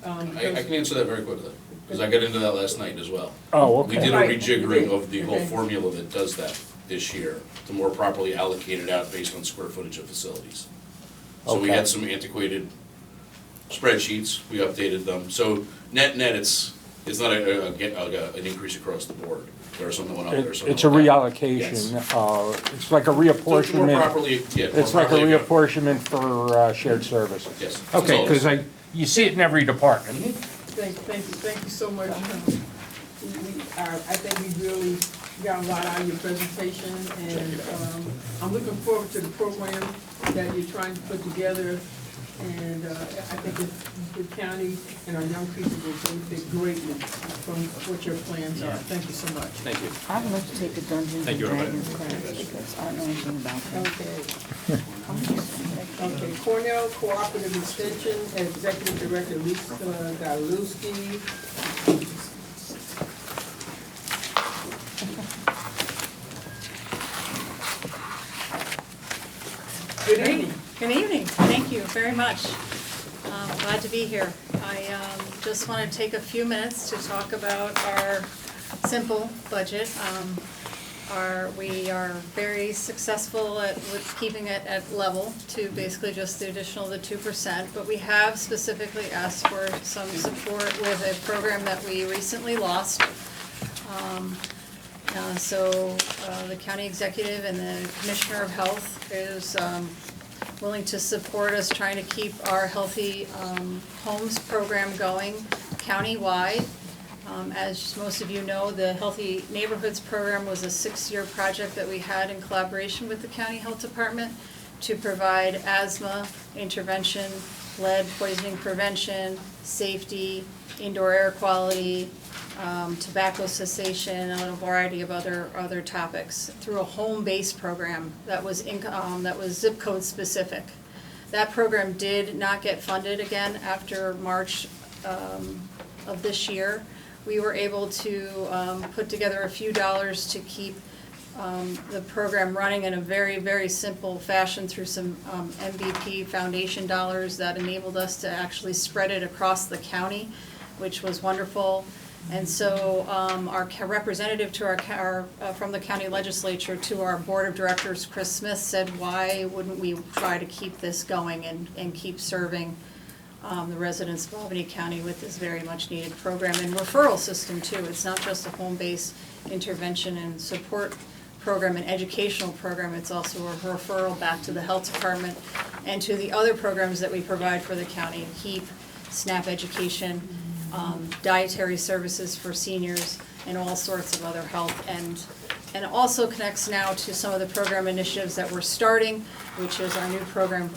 I can answer that very quickly, because I got into that last night as well. Oh, okay. We did a Right, you rejiggering did. of the whole Okay. formula that does that this year, to more properly allocate it out based on square footage of facilities. So we Okay. had some antiquated spreadsheets, we updated them. So net, it's not an increase across the board. There are some that went up, there are some that It's a went down. reallocation, it's like a So more reapportionment. properly, yeah. more It's like a properly- reapportionment for shared services. Yes. Okay, That's all. because you see it in every department. Thank you so much. I think we really got a lot out of your presentation, and I'm looking forward to the program that you're trying to put together. And I think the county and our young people will benefit greatly from what your plans are. Thank you so much. Thank you. I would like to take the Dungeons Thank and you, everybody. Dragons class, because I don't know anything about that. Okay. Okay, Cornell Cooperative Extension, Executive Director Lisa Galewski. Good evening. Good evening. Thank you very much. Glad to be here. I just want to take a few minutes to talk about our simple budget. We are very successful with keeping it at level to basically just the additional 2%, but we have specifically asked for some support with a program that we recently lost. The county executive and the commissioner of health is willing to support us trying to keep our Healthy Homes program going countywide. As most of you know, the Healthy Neighborhoods program was a 6-year project that we had in collaboration with the county health department to provide asthma intervention, lead poisoning prevention, safety, indoor air quality, tobacco cessation, and a variety of other topics through a home-based program that was zip code specific. That program did not get funded again after March of this year. We were able to put together a few dollars to keep the program running in a very, very simple fashion through some MVP Foundation dollars that enabled us to actually spread it across the county, which was wonderful. And so our representative to from the county legislature to our board of directors, Chris Smith, said, why wouldn't we try to keep this going and keep serving the residents of Albany County with this very much needed program and referral system too. It's not just a home-based intervention and support program, an educational program. It's also a referral back to the health department and to the other programs that we provide for the county, HEAP, SNAP education, dietary services for seniors, and all sorts of other health. And also connects now to some of the program initiatives that we're starting, which is our new program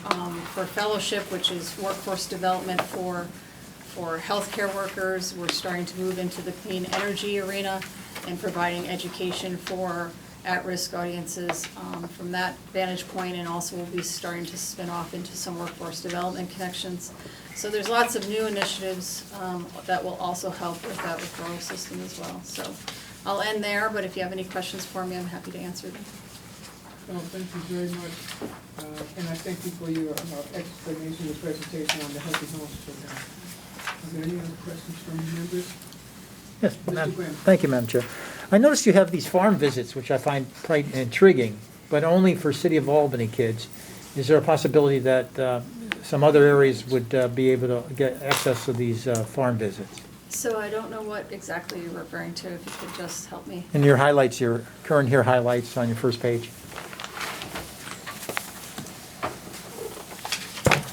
for fellowship, which is workforce development for healthcare workers. We're starting to move into the clean energy arena and providing education for at-risk audiences from that vantage point, and also we'll be starting to spin off into some workforce development connections. So there's lots of new initiatives that will also help with that referral system as well. So I'll end there, but if you have any questions for me, I'm happy to answer them. Well, thank you very much, and I thank you for your explanation and presentation on the Healthy Homes program. Are there any other questions from the members? Yes, Mr. Graham. thank you, Madam Chair. I noticed you have these farm visits, which I find quite intriguing, but only for City of Albany kids. Is there a possibility that some other areas would be able to get access to these farm visits? So I don't know what exactly you're referring to, if you could just help me. In your highlights, your current here highlights on your first page.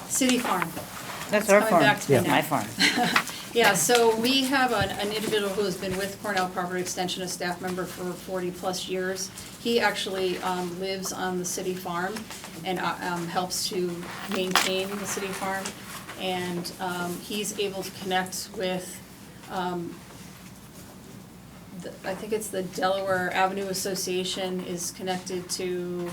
City Farm. That's It's our coming farm. back to me Yeah, now. my farm. Yeah, so we have an individual who has been with Cornell Property Extension, a staff member for 40-plus years. He actually lives on the city farm and helps to maintain the city farm. And he's able to connect with, I think it's the Delaware Avenue Association is connected to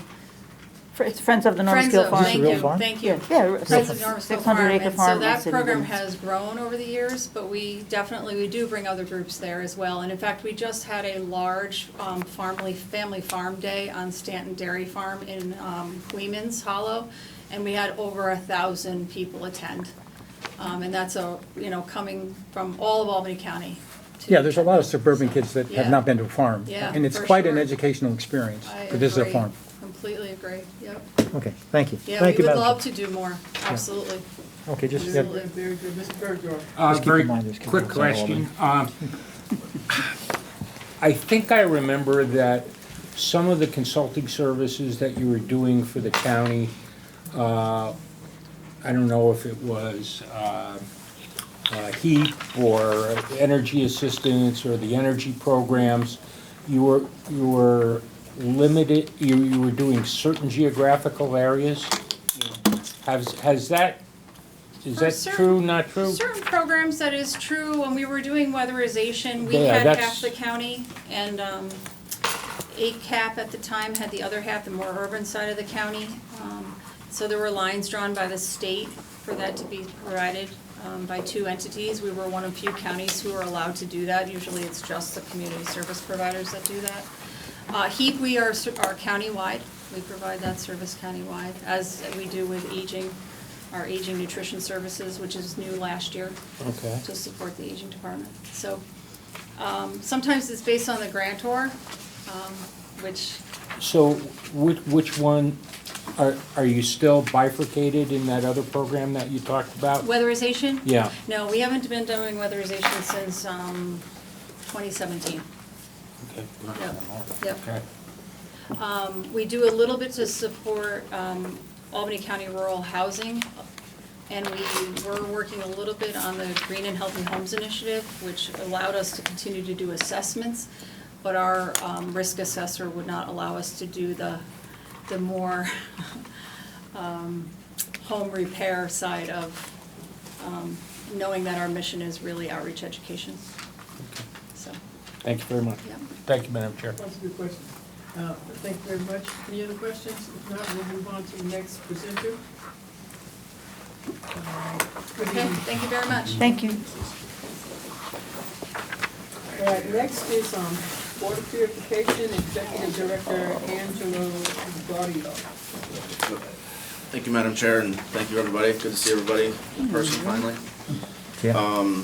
It's Friends of the Friends Norrisville of, Farm. thank Real you, farm? thank you. Yeah, Friends of Norrisville 600 Farm, acre and farm so in that City program Limits. has grown over the years, but we do bring other groups there as well. And in fact, we just had a large family farm day on Stanton Dairy Farm in Queens Hollow, and we had over 1,000 people attend. And that's coming from all of Albany County. to Yeah, there's a lot of attend. suburban kids that have Yeah. not been to a farm. Yeah, And it's for quite an sure. educational experience I to visit a agree. farm. Completely agree, yep. Okay, thank you. Yeah, Thank we you, would Madam love Chair. to do more, absolutely. Okay, just, Very good, very good. Mr. Bergdorf. Just keep Very in mind there's kids quick outside question. I think I remember that some of the consulting services that you were doing for the county, I don't know if it was HEAP or energy assistance or the energy programs, you were limited, you were doing certain geographical areas? Has that, is For that certain- true, not true? Certain programs, that is true. When we were doing weatherization, we Yeah, had that's- half the county, and ACAP at the time had the other half, the more urban side of the county. So there were lines drawn by the state for that to be provided by two entities. We were one of few counties who are allowed to do that. Usually it's just the community service providers that do that. HEAP, we are countywide. We provide that service countywide, as we do with our aging nutrition services, which is new last year. Okay. To support the aging department. So, sometimes it's based on the grantor, which, So which one, are you still bifurcated in that other program that you talked about? weatherization? Yeah. No, we haven't been doing weatherization since, 2017. Okay. Yep. Okay. We do a little bit to support Albany County rural housing, and we were working a little bit on the Green and Healthy Homes Initiative, which allowed us to continue to do assessments, but our risk assessor would not allow us to do the more home repair side of knowing that our mission is really outreach education. So, Thank you very much. yeah. Thank you, Madam Chair. That's a good question. Thank you very much. Any other questions? If not, we'll move on to the next presenter. Good Okay, evening. thank you very much. Thank you. All right, next is Water Purification Executive Director Angelo Gaudio. Thank you, Madam Chair, and thank you, everybody. Good to see everybody in person finally. Yeah.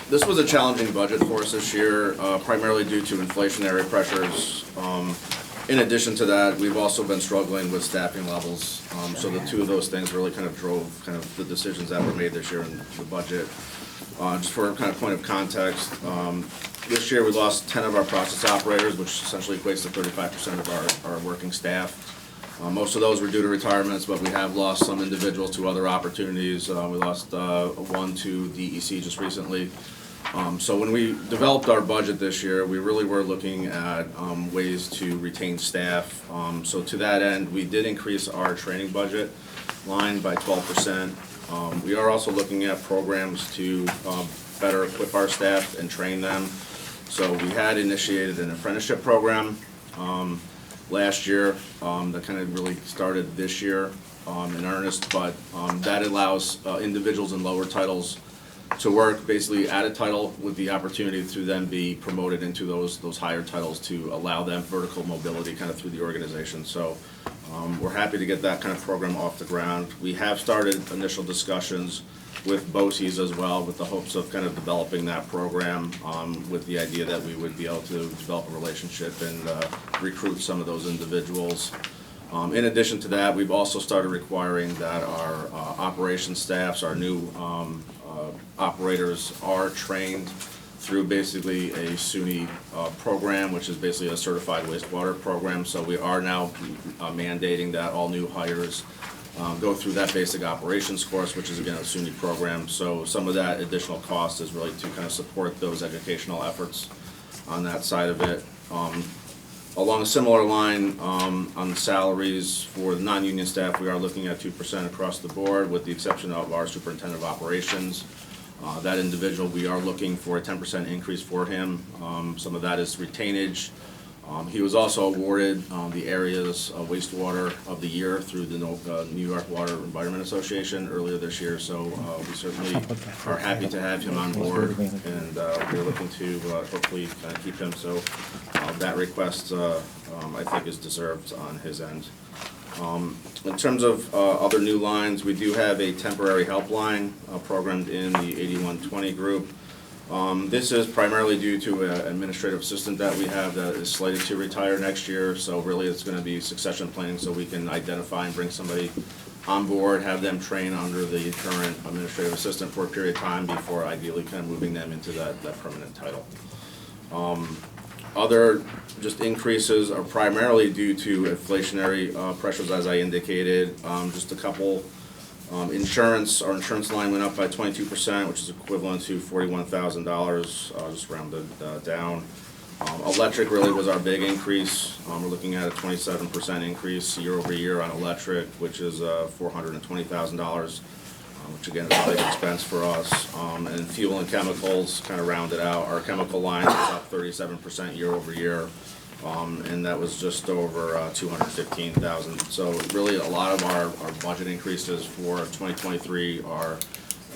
This was a challenging budget for us this year, primarily due to inflationary pressures. In addition to that, we've also been struggling with staffing levels. So the two of those things really kind of drove kind of the decisions that were made this year in the budget. Just for kind of point of context, this year we lost 10 of our process operators, which essentially equates to 35% of our working staff. Most of those were due to retirements, but we have lost some individuals to other opportunities. We lost one to DEC just recently. So when we developed our budget this year, we really were looking at ways to retain staff. So to that end, we did increase our training budget line by 12%. We are also looking at programs to better equip our staff and train them. So we had initiated an apprenticeship program last year that kind of really started this year in earnest, but that allows individuals in lower titles to work basically at a title with the opportunity to then be promoted into those higher titles to allow them vertical mobility kind of through the organization. So we're happy to get that kind of program off the ground. We have started initial discussions with BOCES as well, with the hopes of kind of developing that program with the idea that we would be able to develop a relationship and recruit some of those individuals. In addition to that, we've also started requiring that our operations staffs, our new operators are trained through basically a SUNY program, which is basically a certified wastewater program. So we are now mandating that all new hires go through that basic operations course, which is again a SUNY program. So some of that additional cost is really to kind of support those educational efforts on that side of it. Along a similar line, on the salaries for the non-union staff, we are looking at 2% across the board, with the exception of our superintendent of operations. That individual, we are looking for a 10% increase for him. Some of that is retainage. He was also awarded the areas of wastewater of the year through the New York Water Environment Association earlier this year. So we certainly are happy to have him on board, and we're looking to hopefully keep him. So that request, I think, is deserved on his end. In terms of other new lines, we do have a temporary helpline programmed in the 8120 group. This is primarily due to an administrative assistant that we have that is slated to retire next year. So really it's going to be succession planning, so we can identify and bring somebody on board, have them train under the current administrative assistant for a period of time before ideally kind of moving them into that permanent title. Other just increases are primarily due to inflationary pressures, as I indicated. Just a couple. Insurance, our insurance line went up by 22%, which is equivalent to $41,000, just rounded down. Electric really was our big increase. We're looking at a 27% increase year over year on electric, which is $420,000, which again is a big expense for us. And fuel and chemicals kind of rounded out. Our chemical line was up 37% year over year. And that was just over $215,000. So really a lot of our budget increases for 2023 are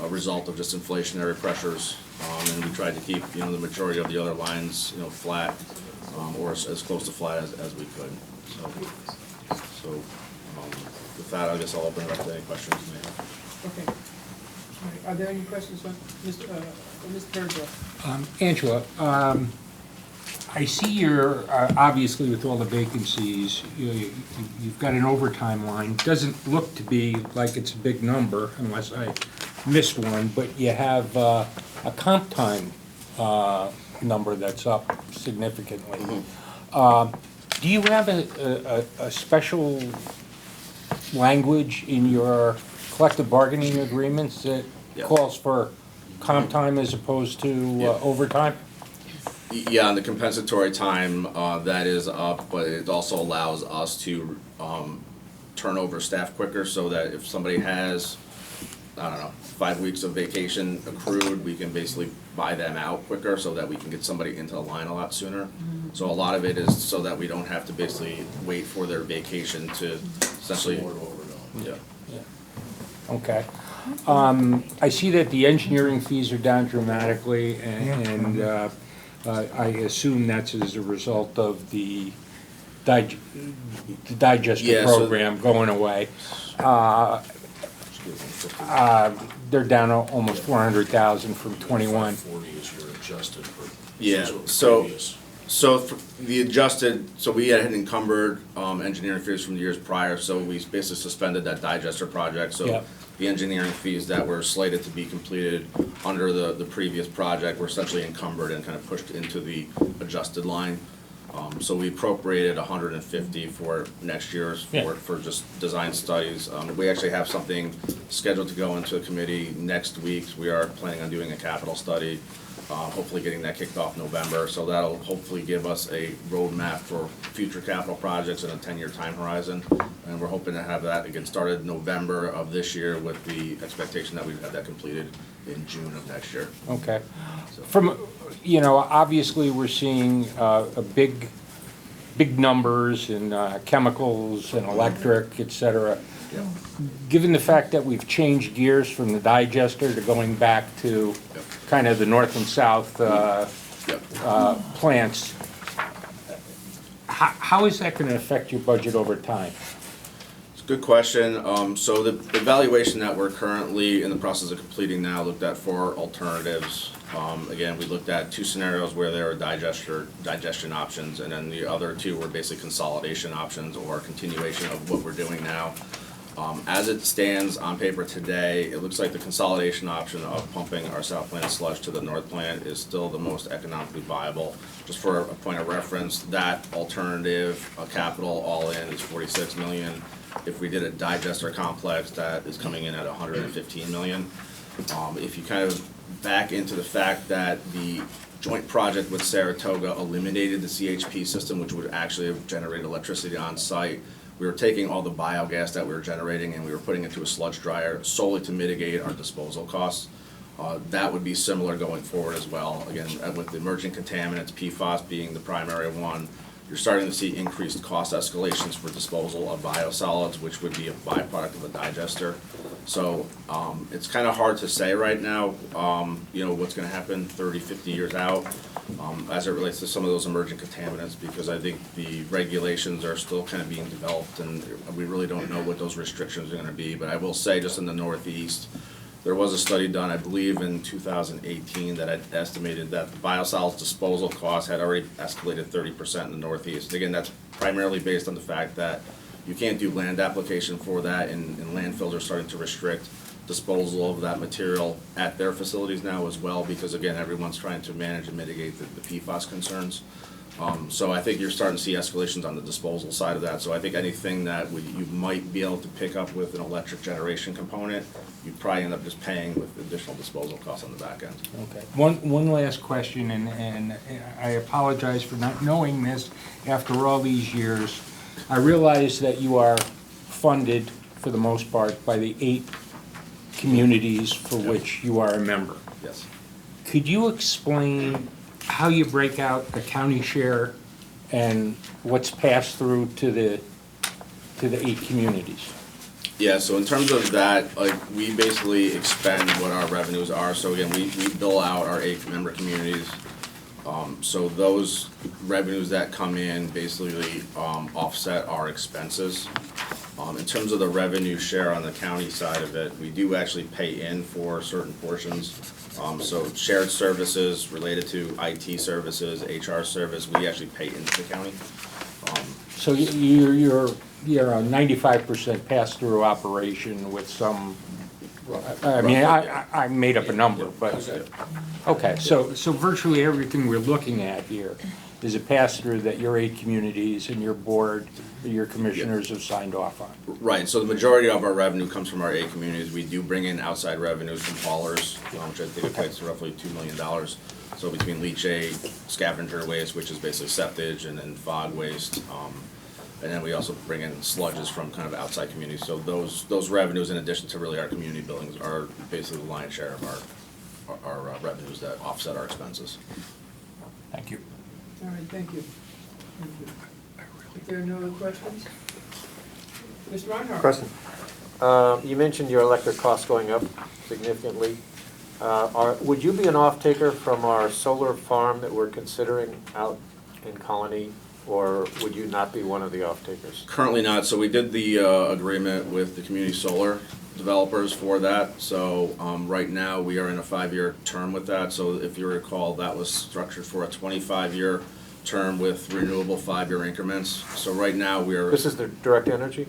a result of just inflationary pressures. And we tried to keep, the majority of the other lines, flat, or as close to flat as we could. So with that, I guess I'll open it up to any questions you may have. Okay. All right. Are there any questions from Ms. Bergdorf? Angela, I see you're, obviously with all the vacancies, you've got an overtime line. Doesn't look to be like it's a big number unless I missed one, but you have a comp time number that's up significantly. Do you have a special language in your collective bargaining agreements that calls for comp time as opposed to overtime? Yeah, on the compensatory time, that is up, but it also allows us to turn over staff quicker, so that if somebody has, 5 weeks of vacation accrued, we can basically buy them out quicker so that we can get somebody into the line a lot sooner. So a lot of it is so that we don't have to basically wait for their vacation to essentially. Yeah. Okay. I see that the engineering fees are down dramatically, and I assume that's as a result of the digester program going away. They're down almost 400,000 from 21. Yeah, So the adjusted, so we had encumbered engineering fees from the years prior, so we basically suspended that digester project. So Yep. the engineering fees that were slated to be completed under the previous project were essentially encumbered and kind of pushed into the adjusted line. So we appropriated $150 for next year's Yeah. for just design studies. We actually have something scheduled to go into the committee next week. We are planning on doing a capital study, hopefully getting that kicked off November. So that'll hopefully give us a roadmap for future capital projects in a 10-year time horizon. And we're hoping to have that again started November of this year with the expectation that we'd have that completed in June of next year. Okay. From, obviously, we're seeing a big numbers in chemicals and electric, et cetera. Yep. Given the fact that we've changed gears from the digester to going back to kind of the north and south plants, how is that going to affect your budget over time? It's a good question. So the evaluation that we're currently in the process of completing now looked at 4 alternatives. Again, we looked at 2 scenarios where there were digestion options, and then the other 2 were basically consolidation options or continuation of what we're doing now. As it stands on paper today, it looks like the consolidation option of pumping our south plant sludge to the north plant is still the most economically viable. Just for a point of reference, that alternative, capital all in is $46 million. If we did a digester complex, that is coming in at $115 million. If you kind of back into the fact that the joint project with Saratoga eliminated the CHP system, which would actually have generated electricity on site, we were taking all the biogas that we were generating and we were putting it into a sludge dryer solely to mitigate our disposal costs. That would be similar going forward as well. Again, with the emerging contaminants, PFAS being the primary one, you're starting to see increased cost escalations for disposal of biosolids, which would be a byproduct of a digester. So it's kind of hard to say right now, what's going to happen 30, 50 years out as it relates to some of those emerging contaminants, because I think the regulations are still kind of being developed and we really don't know what those restrictions are going to be. But I will say just in the Northeast, there was a study done, I believe in 2018, that had estimated that the biosolids disposal costs had already escalated 30% in the Northeast. Again, that's primarily based on the fact that you can't do land application for that, and landfills are starting to restrict disposal of that material at their facilities now as well, because again, everyone's trying to manage and mitigate the PFAS concerns. So I think you're starting to see escalations on the disposal side of that. So I think anything that you might be able to pick up with an electric generation component, you'd probably end up just paying with additional disposal costs on the back end. Okay. One last question, and I apologize for not knowing this after all these years. I realize that you are funded, for the most part, by the 8 communities for which you are a member. Yes. Could you explain how you break out the county share and what's passed through to the 8 communities? Yeah, so in terms of that, we basically expend what our revenues are. So again, we bill out our 8 member communities. So those revenues that come in basically offset our expenses. In terms of the revenue share on the county side of it, we do actually pay in for certain portions. So shared services related to IT services, HR service, we actually pay into the county. So you're a 95% pass-through operation with some, I mean, I made up a number, but, okay, so virtually everything we're looking at here is a pass-through that your 8 communities and your board, your commissioners have signed off on. Right, so the majority of our revenue comes from our 8 communities. We do bring in outside revenues from haulers, which I think equates to roughly $2 million. So between leachate, scavenger waste, which is basically septage, and then fog waste. And then we also bring in sludges from kind of outside communities. So those revenues, in addition to really our community billings, are basically the lion's share of our revenues that offset our expenses. Thank you. All right, thank you. Thank you. If there are no other questions? Mr. Reinhardt? Question. You mentioned your electric costs going up significantly. Would you be an off-taker from our solar farm that we're considering out in Colony, or would you not be one of the off-takers? Currently not. So we did the agreement with the community solar developers for that. So right now we are in a 5-year term with that. So if you recall, that was structured for a 25-year term with renewable 5-year increments. So right now, we're. This is the direct energy?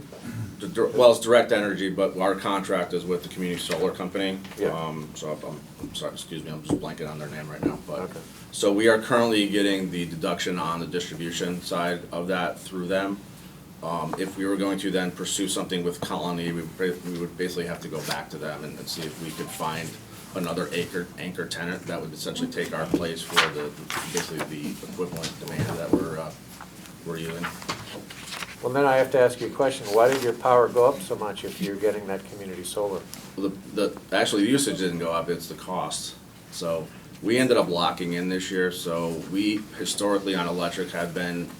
Well, it's Direct Energy, but our contract is with the Community Solar Company. Yeah. So I'm sorry, excuse me, I'm just blanking on their name right now, but. Okay. So we are currently getting the deduction on the distribution side of that through them. If we were going to then pursue something with Colony, we would basically have to go back to them and see if we could find another anchor tenant that would essentially take our place for basically the equivalent demand that we're using. Well, then I have to ask you a question. Why did your power go up so much if you're getting that community solar? Actually, the usage didn't go up, it's the cost. So we ended up locking in this year, so we historically on electric had been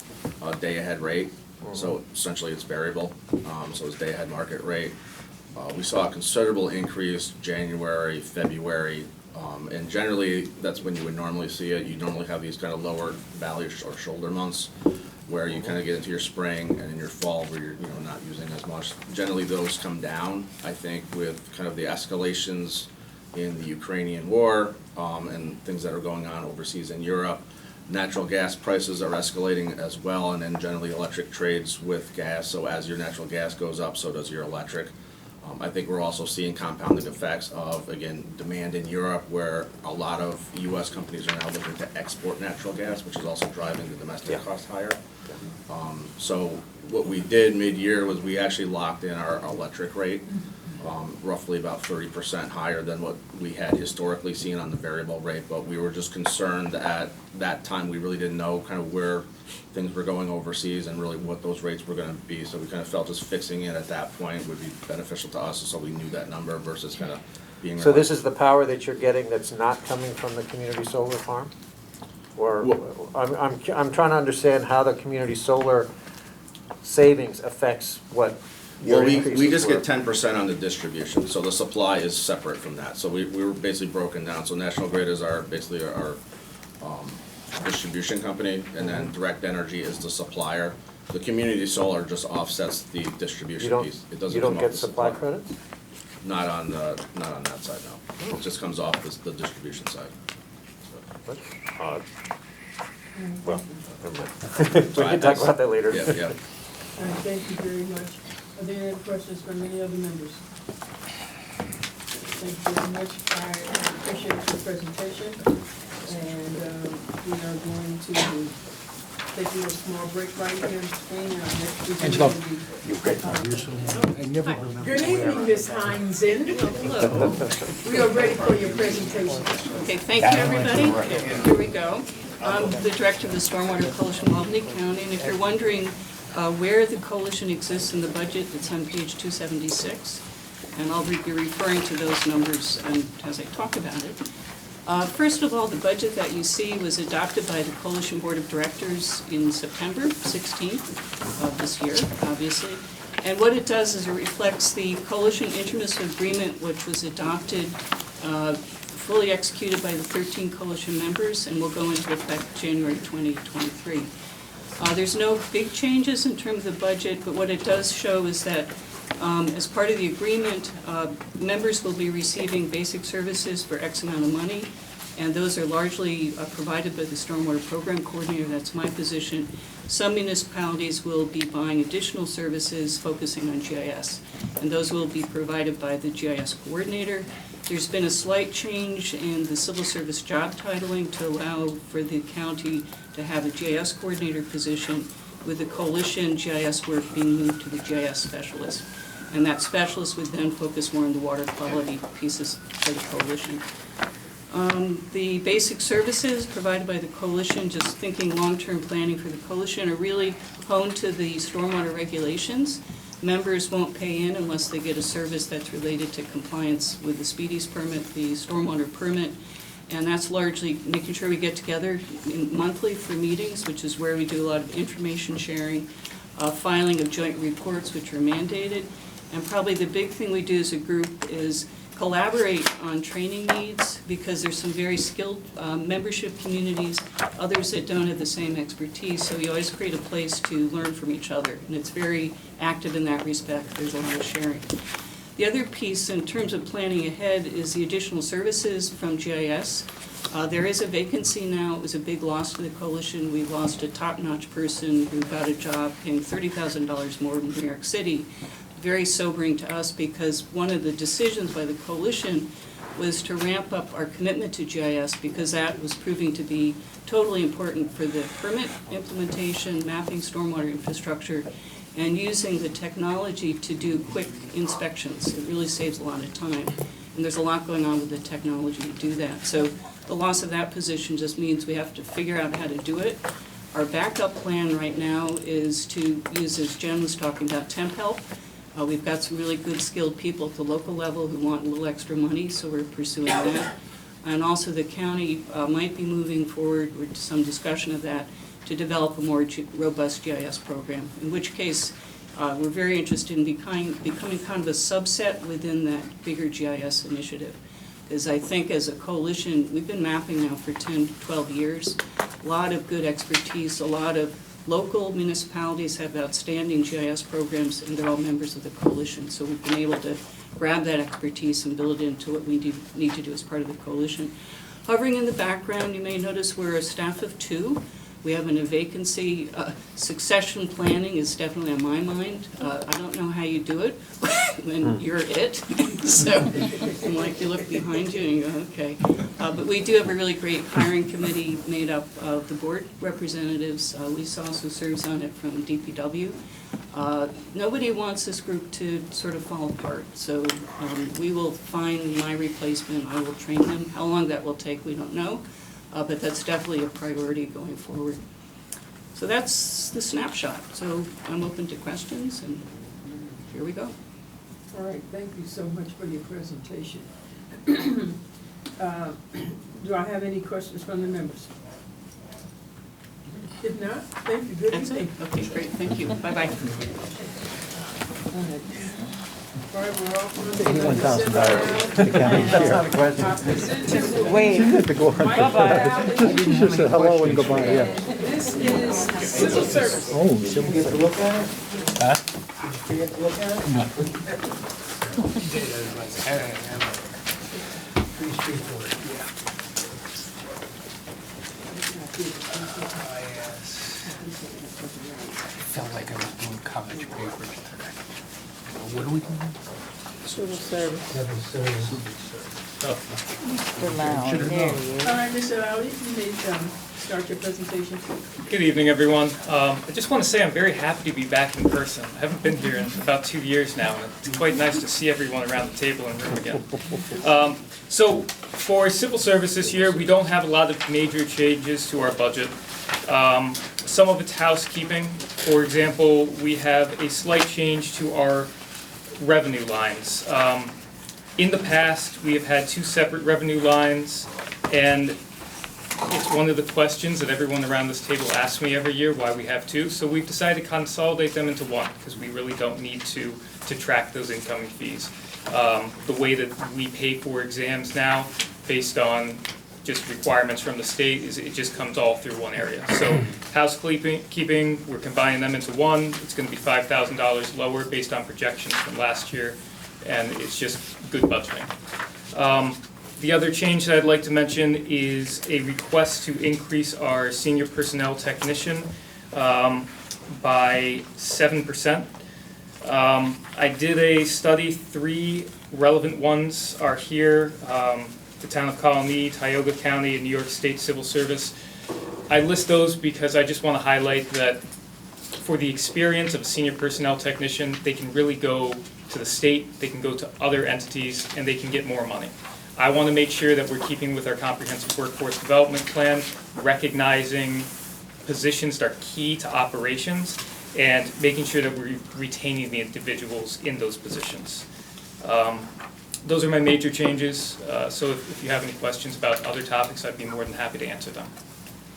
a day-ahead rate. So essentially it's variable, so it's day-ahead market rate. We saw a considerable increase January, February, and generally that's when you would normally see it. You normally have these kind of lower valley or shoulder months where you kind of get into your spring and in your fall where you're not using as much. Generally those come down, I think, with kind of the escalations in the Ukrainian war and things that are going on overseas in Europe. Natural gas prices are escalating as well, and then generally electric trades with gas. So as your natural gas goes up, so does your electric. I think we're also seeing compounding effects of, again, demand in Europe, where a lot of U.S. companies are now looking to export natural gas, which is also driving the domestic cost higher. So what we did mid-year was we actually locked in our electric rate, roughly about 30% higher than what we had historically seen on the variable rate, but we were just concerned that at that time we really didn't know kind of where things were going overseas and really what those rates were going to be, so we kind of felt just fixing it at that point would be beneficial to us, so we knew that number versus kind of being. So this is the power that you're getting that's not coming from the community solar farm? Or, I'm trying to understand how the community solar savings affects what your Well, increases we just were. get 10% on the distribution, so the supply is separate from that. So we were basically broken down. So National Grid is basically our distribution company, and then Direct Energy is the supplier. The community solar just offsets the distribution piece. It doesn't You come don't off get the supply credits? Not on that side, no. It just comes off the distribution side. That's odd. Well, never mind. We can talk about that later. Yeah. All right, thank you very much. Are there any questions from any other members? Thank you very much. I appreciate your presentation, and we are going to take a little small break right here in between. Angelo. I never remember. Good evening, Ms. Heinzen. Hello. We are ready for your presentation. Okay, thank you, everybody. Here we go. I'm the director of the Stormwater Coalition of Albany County, and if you're wondering where the coalition exists in the budget, it's on page 276, and I'll be referring to those numbers as I talk about it. First of all, the budget that you see was adopted by the Coalition Board of Directors in September 16th of this year, obviously. And what it does is it reflects the coalition intermunicipal agreement, which was adopted, fully executed by the 13 coalition members, and will go into effect January 2023. There's no big changes in terms of the budget, but what it does show is that as part of the agreement, members will be receiving basic services for X amount of money, and those are largely provided by the Stormwater Program Coordinator. That's my position. Some municipalities will be buying additional services focusing on GIS, and those will be provided by the GIS Coordinator. There's been a slight change in the civil service job titling to allow for the county to have a GIS coordinator position, with the coalition GIS work being moved to the GIS specialist. And that specialist would then focus more on the water quality pieces for the coalition. The basic services provided by the coalition, just thinking long-term planning for the coalition, are really honed to the stormwater regulations. Members won't pay in unless they get a service that's related to compliance with the Speedies permit, the stormwater permit, and that's largely making sure we get together monthly for meetings, which is where we do a lot of information sharing, filing of joint reports, which are mandated, and probably the big thing we do as a group is collaborate on training needs, because there's some very skilled membership communities, others that don't have the same expertise, so we always create a place to learn from each other, and it's very active in that respect. There's a lot of sharing. The other piece in terms of planning ahead is the additional services from GIS. There is a vacancy now. It was a big loss to the coalition. We lost a top-notch person who got a job paying $30,000 more in New York City. Very sobering to us because one of the decisions by the coalition was to ramp up our commitment to GIS because that was proving to be totally important for the permit implementation, mapping stormwater infrastructure, and using the technology to do quick inspections. It really saves a lot of time. And there's a lot going on with the technology to do that. So the loss of that position just means we have to figure out how to do it. Our backup plan right now is to use, as Jen was talking about, temp help. We've got some really good skilled people at the local level who want a little extra money, so we're pursuing that. And also the county might be moving forward with some discussion of that to develop a more robust GIS program, in which case we're very interested in becoming kind of a subset within that bigger GIS initiative. Because I think as a coalition, we've been mapping now for 10 to 12 years. A lot of good expertise, a lot of local municipalities have outstanding GIS programs, and they're all members of the coalition. So we've been able to grab that expertise and build it into what we need to do as part of the coalition. Hovering in the background, you may notice we're a staff of 2. We have a vacancy. Succession planning is definitely on my mind. I don't know how you do it when you're it. So I'm like, you look behind you and you go, okay. But we do have a really great hiring committee made up of the board representatives. Lisa also serves on it from DPW. Nobody wants this group to sort of fall apart. So we will find my replacement. I will train them. How long that will take, we don't know. But that's definitely a priority going forward. So that's the snapshot. So I'm open to questions, and here we go. All right, thank you so much for your presentation. Do I have any questions from the members? If not, thank you. Good That's it. evening. Okay, great. Thank you. Bye-bye. All right, we're all for the $81,000. That's not a question. Wait. Bye-bye. You should say hello and goodbye, yeah. This is civil service. Oh, did we get to look at it? Huh? Did you get to look at it? No. Pretty straightforward, yeah. Felt like I was doing college papers today. What are we doing? Civil service. Civil service. Mr. Lau, there he is. All right, Mr. Lowry, you may start your presentation. Good evening, everyone. I just want to say I'm very happy to be back in person. I haven't been here in about 2 years now, and it's quite nice to see everyone around the table and room again. So for civil service this year, we don't have a lot of major changes to our budget. Some of it's housekeeping. For example, we have a slight change to our revenue lines. In the past, we have had 2 separate revenue lines, and it's one of the questions that everyone around this table asks me every year, why we have 2. So we've decided to consolidate them into 1, because we really don't need to track those incoming fees. The way that we pay for exams now, based on just requirements from the state, is it just comes all through one area. So housekeeping, we're combining them into 1. It's going to be $5,000 lower based on projections from last year, and it's just good budgeting. The other change that I'd like to mention is a request to increase our senior personnel technician by 7%. I did a study. 3 relevant ones are here. The town of Colony, Tioga County, and New York State Civil Service. I list those because I just want to highlight that for the experience of a senior personnel technician, they can really go to the state, they can go to other entities, and they can get more money. I want to make sure that we're keeping with our comprehensive workforce development plan, recognizing positions that are key to operations, and making sure that we're retaining the individuals in those positions. Those are my major changes, so if you have any questions about other topics, I'd be more than happy to answer them.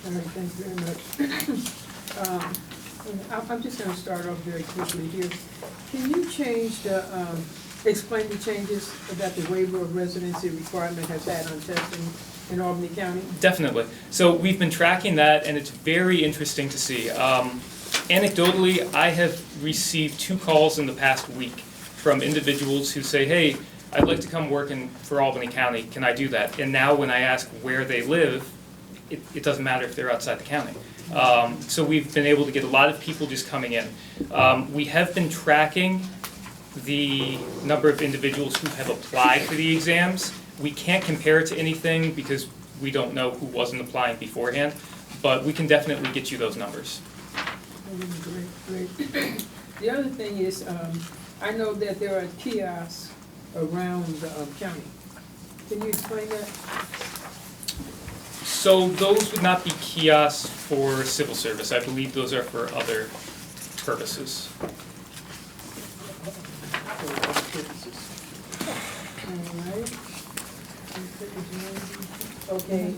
All right, thank you very much. I'm just going to start off very quickly here. Can you change explain the changes that the waiver of residency requirement has had on testing in Albany County? Definitely. So we've been tracking that, and it's very interesting to see. Anecdotally, I have received 2 calls in the past week from individuals who say, hey, I'd like to come work for Albany County, can I do that? And now when I ask where they live, it doesn't matter if they're outside the county. So we've been able to get a lot of people just coming in. We have been tracking the number of individuals who have applied for the exams. We can't compare it to anything because we don't know who wasn't applying beforehand, but we can definitely get you those numbers. Great. The other thing is, I know that there are kiosks around the county. Can you explain that? So those would not be kiosks for civil service. I believe those are for other purposes. Okay,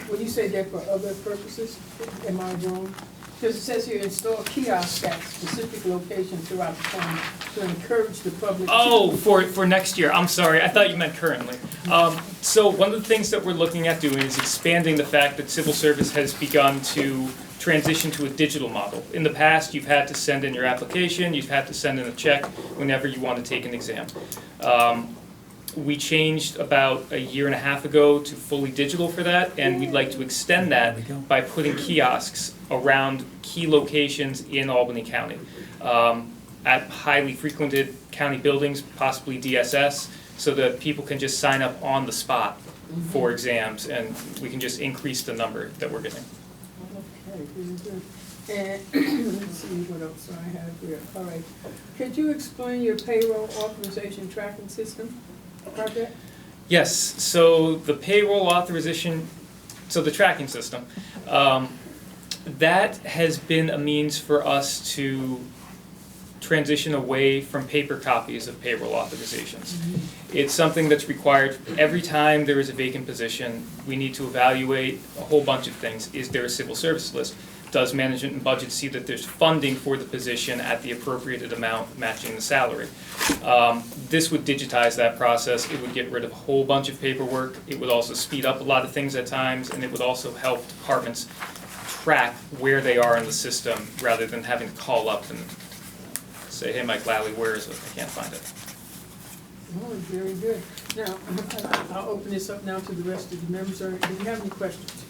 when you say they're for other purposes, am I wrong? Because it says here, install kiosks at specific locations throughout the county to encourage the public. Oh, for next year, I'm sorry, I thought you meant currently. So one of the things that we're looking at doing is expanding the fact that civil service has begun to transition to a digital model. In the past, you've had to send in your application, you've had to send in a check whenever you want to take an exam. We changed about a year and a half ago to fully digital for that, and we'd like to extend that by putting kiosks around key locations in Albany County. At highly frequented county buildings, possibly DSS, so that people can just sign up on the spot for exams, and we can just increase the number that we're getting. Okay, good. And let's see what else I have here. All right. Could you explain your payroll authorization tracking system project? Yes, so the payroll authorization, so the tracking system, that has been a means for us to transition away from paper copies of payroll authorizations. It's something that's required every time there is a vacant position. We need to evaluate a whole bunch of things. Is there a civil service list? Does management and budget see that there's funding for the position at the appropriated amount matching the salary? This would digitize that process. It would get rid of a whole bunch of paperwork. It would also speed up a lot of things at times, and it would also help departments track where they are in the system rather than having to call up and say, hey, Mike Lally, where is it? I can't find it. Oh, very good. Now, I'll open this up now to the rest of the members. Do you have any questions?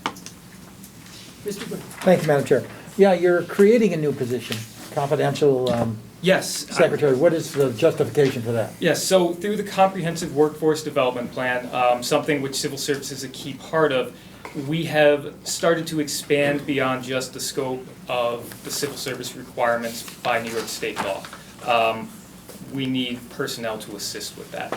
Mr. Brown. Thank you, Madam Chair. Yeah, you're creating a new position, confidential Yes. secretary. What is the justification for that? Yes, so through the Comprehensive Workforce Development Plan, something which civil service is a key part of, we have started to expand beyond just the scope of the civil service requirements by New York State law. We need personnel to assist with that.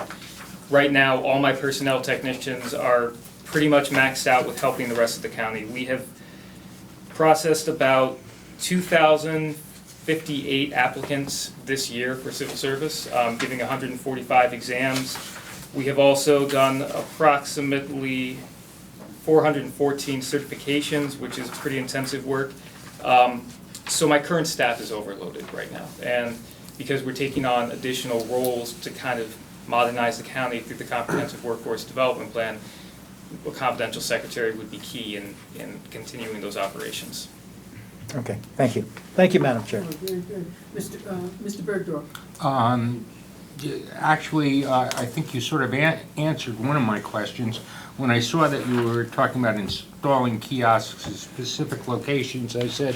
Right now, all my personnel technicians are pretty much maxed out with helping the rest of the county. We have processed about 2,058 applicants this year for civil service, giving 145 exams. We have also done approximately 414 certifications, which is pretty intensive work. So my current staff is overloaded right now. And because we're taking on additional roles to kind of modernize the county through the Comprehensive Workforce Development Plan, a confidential secretary would be key in continuing those operations. Okay, thank you. Thank you, Madam Chair. Oh, very good. Mr. Bergdorf. Actually, I think you sort of answered one of my questions. When I saw that you were talking about installing kiosks at specific locations, I said,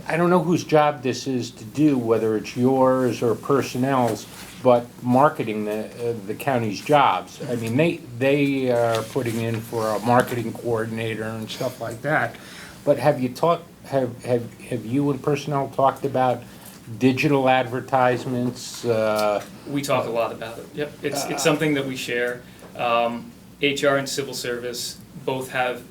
I don't know whose job this is to do, whether it's yours or personnel's, but marketing the county's jobs. I mean, they are putting in for a marketing coordinator and stuff like that. But have you you and personnel talked about digital advertisements? We talk a lot about it. Yep, it's something that we share. HR and civil service both have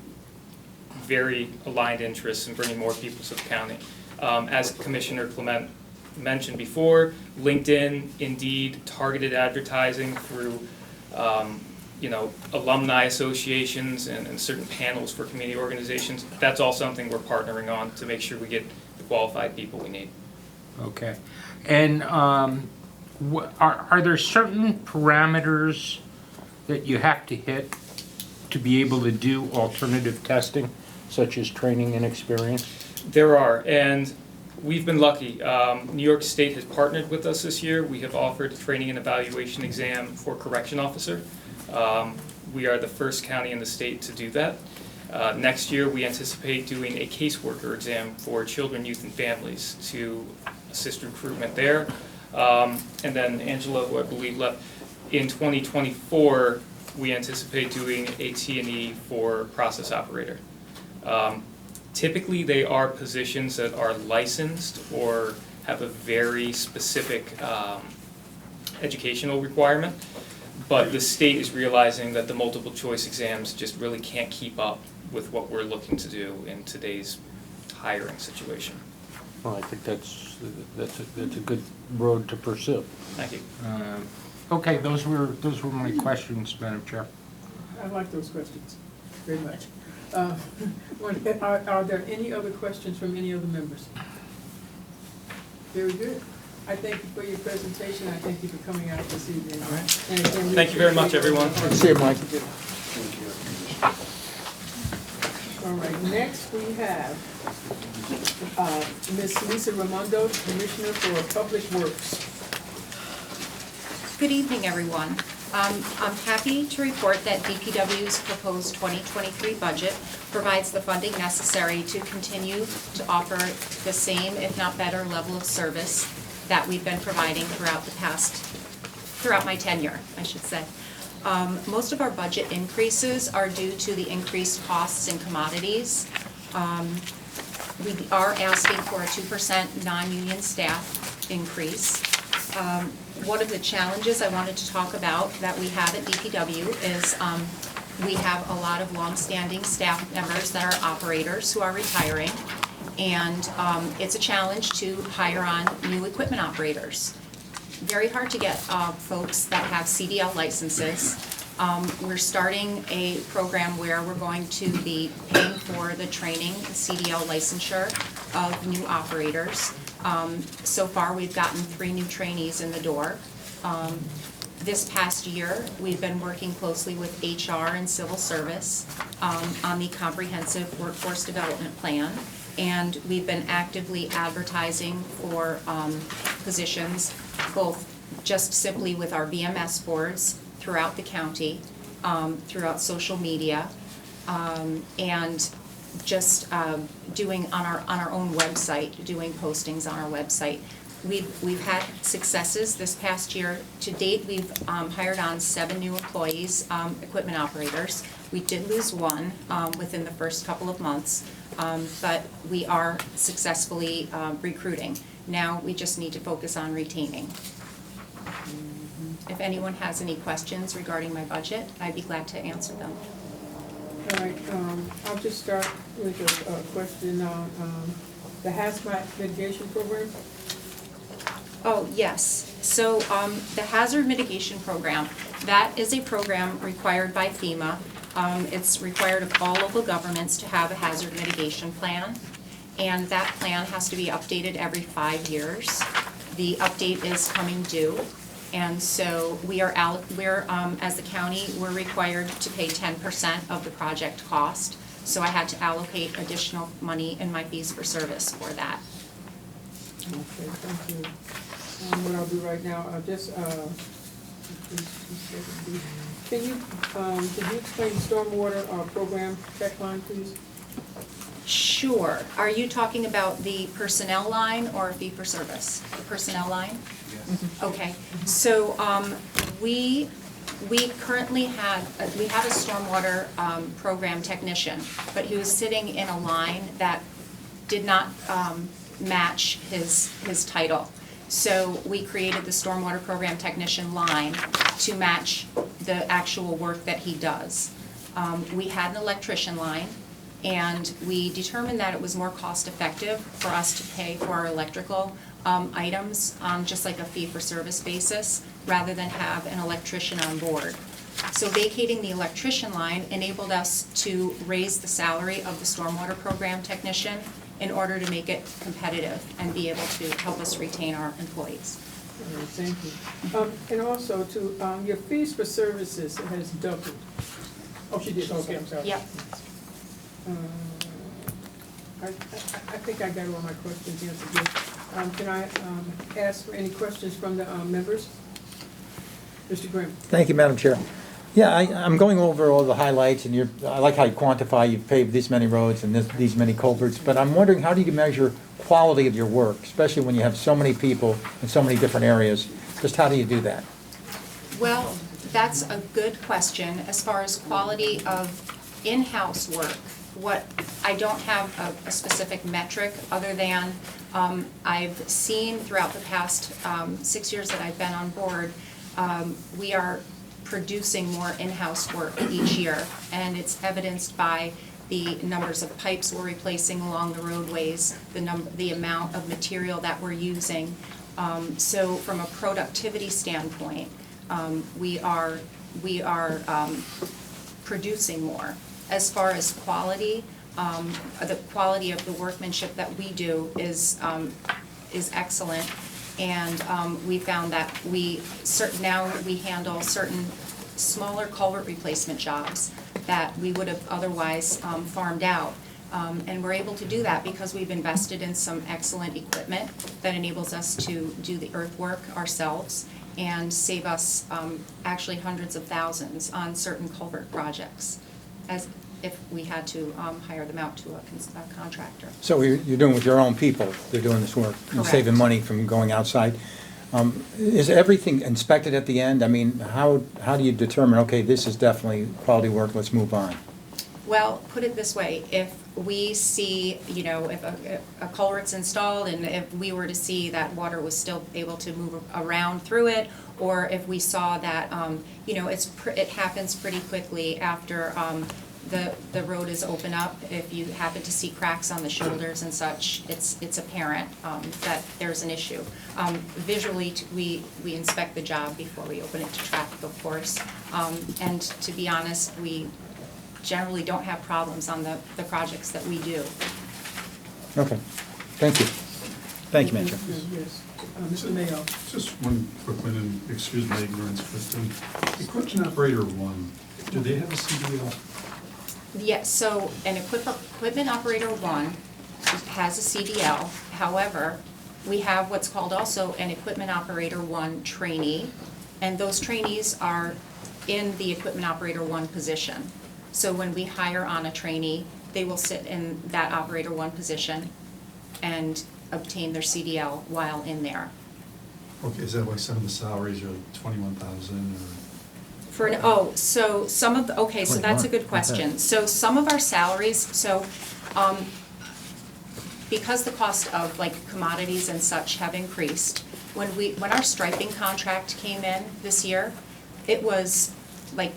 very aligned interests in bringing more people to the county. As Commissioner Clement mentioned before, LinkedIn, Indeed, targeted advertising through alumni associations and certain panels for community organizations. That's all something we're partnering on to make sure we get the qualified people we need. Okay. And are there certain parameters that you have to hit to be able to do alternative testing, such as training and experience? There are, and we've been lucky. New York State has partnered with us this year. We have offered a training and evaluation exam for correction officer. We are the first county in the state to do that. Next year, we anticipate doing a caseworker exam for children, youth, and families to assist recruitment there. And then Angela, who I believe left, in 2024, we anticipate doing a T&E for process operator. Typically, they are positions that are licensed or have a very specific educational requirement, but the state is realizing that the multiple choice exams just really can't keep up with what we're looking to do in today's hiring situation. Well, I think that's a good road to pursue. Thank you. Okay, those were my questions, Madam Chair. I like those questions very much. Are there any other questions from any other members? Very good. I thank you for your presentation. I thank you for coming out this evening. Thank you very much, everyone. See you, Mike. All right, next we have Ms. Lisa Raimondo, Commissioner for Public Works. Good evening, everyone. I'm happy to report that DPW's proposed 2023 budget provides the funding necessary to continue to offer the same, if not better, level of service that we've been providing throughout my tenure, I should say. Most of our budget increases are due to the increased costs in commodities. We are asking for a 2% non-union staff increase. One of the challenges I wanted to talk about that we have at DPW is we have a lot of longstanding staff members that are operators who are retiring, and it's a challenge to hire on new equipment operators. Very hard to get folks that have CDL licenses. We're starting a program where we're going to be paying for the training and CDL licensure of new operators. So far, we've gotten 3 new trainees in the door. This past year, we've been working closely with HR and civil service on the comprehensive workforce development plan. And we've been actively advertising for positions, both just simply with our VMS boards throughout the county, throughout social media, and just doing on our own website, doing postings on our website. We've had successes this past year. To date, we've hired on 7 new employees, equipment operators. We did lose 1 within the first couple of months, but we are successfully recruiting. Now we just need to focus on retaining. If anyone has any questions regarding my budget, I'd be glad to answer them. All right, I'll just start with a question on the hazmat mitigation program. Oh, yes. So the hazard mitigation program, that is a program required by FEMA. It's required of all local governments to have a hazard mitigation plan, and that plan has to be updated every 5 years. The update is coming due, and so as the county, we're required to pay 10% of the project cost. So I had to allocate additional money in my fees for service for that. Okay, thank you. What I'll do right now, I'll just, can you explain stormwater program check line, please? Sure. Are you talking about the personnel line or fee for service? The personnel line? Yes. Okay. So we currently have a stormwater program technician, but he was sitting in a line that did not match his title. So we created the stormwater program technician line to match the actual work that he does. We had an electrician line, and we determined that it was more cost effective for us to pay for our electrical items on just like a fee-for-service basis rather than have an electrician on board. So vacating the electrician line enabled us to raise the salary of the stormwater program technician in order to make it competitive and be able to help us retain our employees. All right, thank you. And also to your fees for services has doubled. Oh, she did. Okay, I'm sorry. Yep. I think I got all my questions answered here. Can I ask for any questions from the members? Mr. Grimm? Thank you, Madam Chair. Yeah, I'm going over all the highlights, and I like how you quantify, you've paved this many roads and these many culverts, but I'm wondering, how do you measure quality of your work, especially when you have so many people in so many different areas? Just how do you do that? Well, that's a good question. As far as quality of in-house work, I don't have a specific metric other than I've seen throughout the past 6 years that I've been on board, we are producing more in-house work each year, and it's evidenced by the numbers of pipes we're replacing along the roadways, the amount of material that we're using. So from a productivity standpoint, we are producing more. As far as quality, the quality of the workmanship that we do is excellent. And we found that now we handle certain smaller culvert replacement jobs that we would have otherwise farmed out. And we're able to do that because we've invested in some excellent equipment that enables us to do the earthwork ourselves and save us actually hundreds of thousands on certain culvert projects, as if we had to hire them out to a contractor. So you're doing with your own people, they're doing this work, and Correct. saving money from going outside. Is everything inspected at the end? I mean, how do you determine, okay, this is definitely quality work, let's move on? Well, put it this way, if we see, if a culvert's installed and if we were to see that water was still able to move around through it, or if we saw that, it happens pretty quickly after the road is open up. If you happen to see cracks on the shoulders and such, it's apparent that there's an issue. Visually, we inspect the job before we open it to traffic, of course. And to be honest, we generally don't have problems on the projects that we do. Okay, thank you. Thank you, Manager. Yes. Mr. Mayo? Just one quick one, and excuse my ignorance, but equipment operator one, do they have a CDL? Yes, so an equipment operator one has a CDL. However, we have what's called also an equipment operator one trainee, and those trainees are in the equipment operator one position. So when we hire on a trainee, they will sit in that operator one position and obtain their CDL while in there. Okay, is that why some of the salaries are like 21,000 or? So some of so that's a good question. So some of our salaries, because the cost of like commodities and such have increased, when our striping contract came in this year, it was like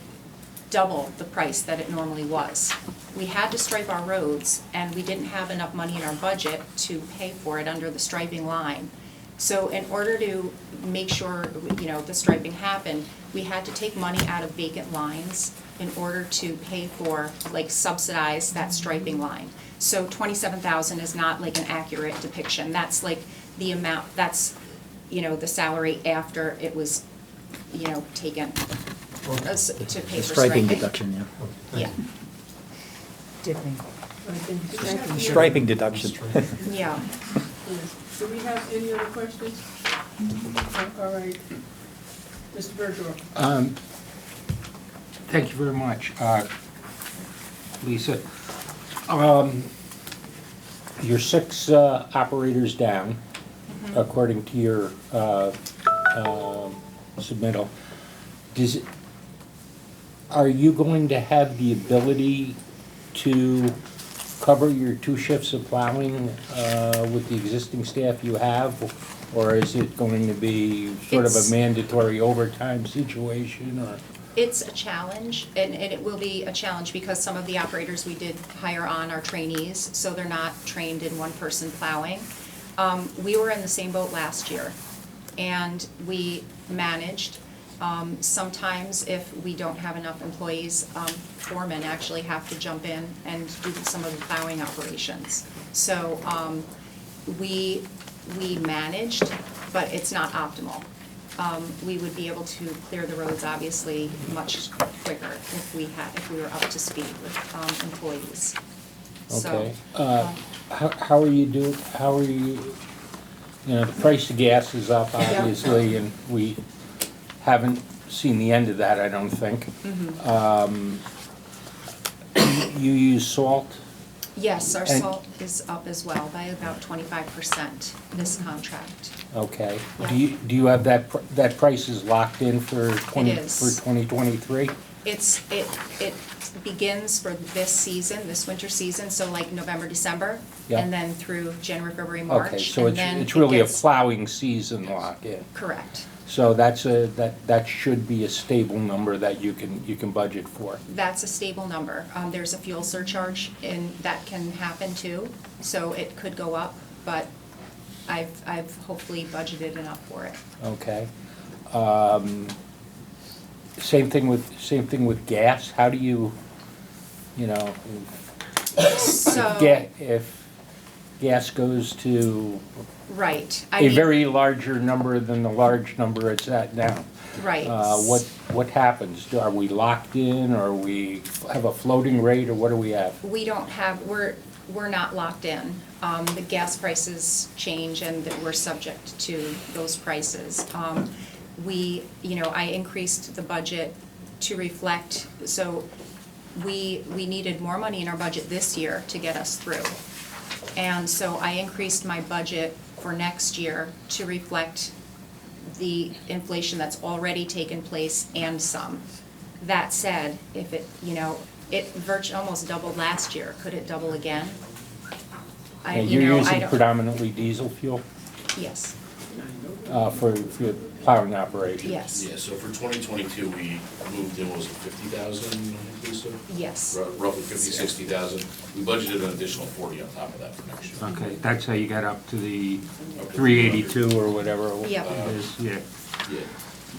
double the price that it normally was. We had to stripe our roads, and we didn't have enough money in our budget to pay for it under the striping line. So in order to make sure, the striping happened, we had to take money out of vacant lines in order to pay for, subsidize that striping line. So 27,000 is not like an accurate depiction. That's like the amount, that's, the salary after it was, taken to pay for striping. Striping deduction, yeah. Yeah. Dipping. Striping deduction. Yeah. Do we have any other questions? All right. Mr. Bergeron? Thank you very much. Lisa, you're 6 operators down, according to your submittal. Are you going to have the ability to cover your 2 shifts of plowing with the existing staff you have? Or is it going to be sort of a mandatory overtime situation, or? It's a challenge, and it will be a challenge because some of the operators we did hire on are trainees, so they're not trained in one-person plowing. We were in the same boat last year, and we managed. Sometimes if we don't have enough employees, foremen actually have to jump in and do some of the plowing operations. So we managed, but it's not optimal. We would be able to clear the roads obviously much quicker if we were up to speed with employees. So, Okay. How are you the price of gas is up, obviously, and we haven't seen the end of that, I don't think. mhm. You use salt? Yes, our And- salt is up as well by about 25% this contract. Okay. Yeah. Do you have that price is locked in for is. 2023? It begins for this season, this winter season, so like November, December, Yeah. and then through January, February, March. Okay, so and then it's it really a gets- plowing season lock in. Correct. So that should be a stable number that you can budget for. That's a stable number. There's a fuel surcharge and that can happen too, so it could go up, but I've hopefully budgeted enough for it. Okay. Same thing with gas. How do you So, if gas goes to right, I a mean, very larger number than the large number it's at now, right. what happens? Are we locked in, or we have a floating rate, or what do we have? We don't have, we're not locked in. The gas prices change and that we're subject to those prices. I increased the budget to reflect, so we needed more money in our budget this year to get us through. And so I increased my budget for next year to reflect the inflation that's already taken place and some. That said, if it virtually almost doubled last year, could it double again? You're using predominantly diesel fuel Yes, for your plowing operation? yes, Yeah, so for 2022, we moved in, what was it, 50,000, Lisa? yes. Roughly 50, 60,000. We budgeted an additional 40 on top of that for next year. Okay, that's how you got up to the 382 or whatever it Yep. is, yeah. Yeah.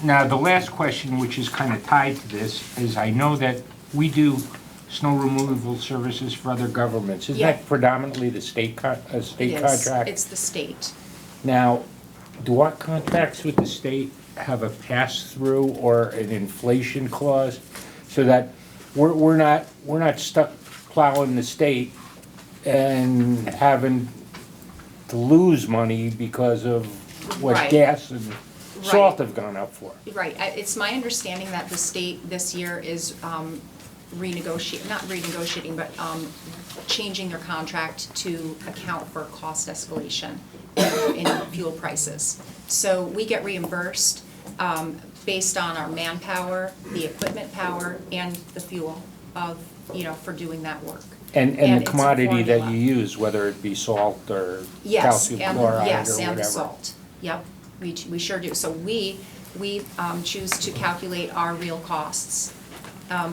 Now, the last question, which is kind of tied to this, is I know that we do snow removal services for other governments. Is Yeah. that predominantly the state It is. contract? It's the state. Now, do our contracts with the state have a pass-through or an inflation clause? So that we're not stuck plowing the state and having to lose money because of what Right. gas and salt Right. have gone up for? Right, it's my understanding that the state this year is not renegotiating, but changing their contract to account for cost escalation in fuel prices. So we get reimbursed based on our manpower, the equipment power, and the fuel for doing that work. And And the it's a commodity that formula. you use, whether it be salt or Yes, calcium and, chloride or yes, whatever? and the salt. Yep, we sure do. So we choose to calculate our real costs.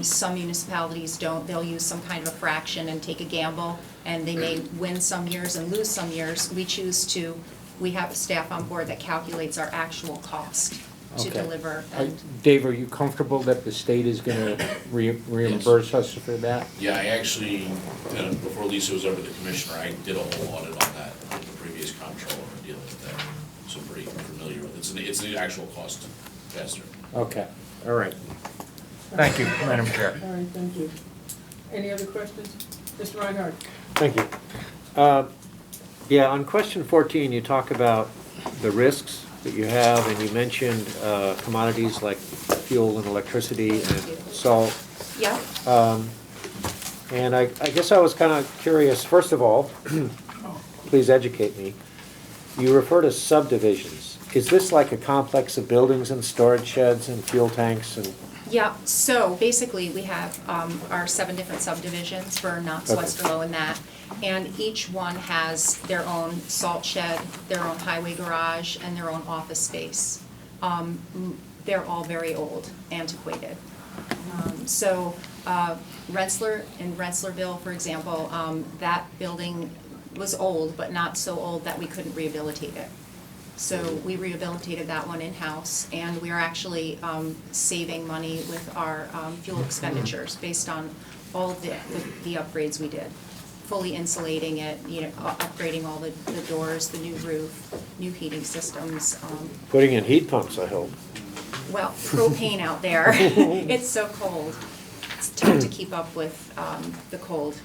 Some municipalities don't, they'll use some kind of a fraction and take a gamble, and they may win some years and lose some years. We have a staff on board that calculates our actual cost to Okay. deliver. Dave, are you comfortable that the state is gonna reimburse us for that? Yeah, I actually, before Lisa was ever the commissioner, I did a whole audit on that with the previous comptroller dealing with that. So I'm pretty familiar with it. It's the actual cost faster. Okay, all right. Thank you, Madam Chair. All right, thank you. Any other questions? Mr. Reinhardt? Thank you. Yeah, on question 14, you talk about the risks that you have, and you mentioned commodities like fuel and electricity and salt. Yeah, And I guess I was kind of curious, first of all, please educate me. You refer to subdivisions. Is this like a complex of buildings and storage sheds and fuel tanks and? yeah, so basically, we have our 7 different subdivisions for Knox, Okay. Westerlo, and that. And each one has their own salt shed, their own highway garage, and their own office space. They're all very old, antiquated. So Rensselaer, in Rensselaerville, for example, that building was old, but not so old that we couldn't rehabilitate it. So we rehabilitated that one in-house, and we are actually saving money with our fuel expenditures based on all of the upgrades we did. Fully insulating it, upgrading all the doors, the new roof, new heating systems. Putting in heat pumps, I hope. Well, propane out there, it's so cold. It's tough to keep up with the cold.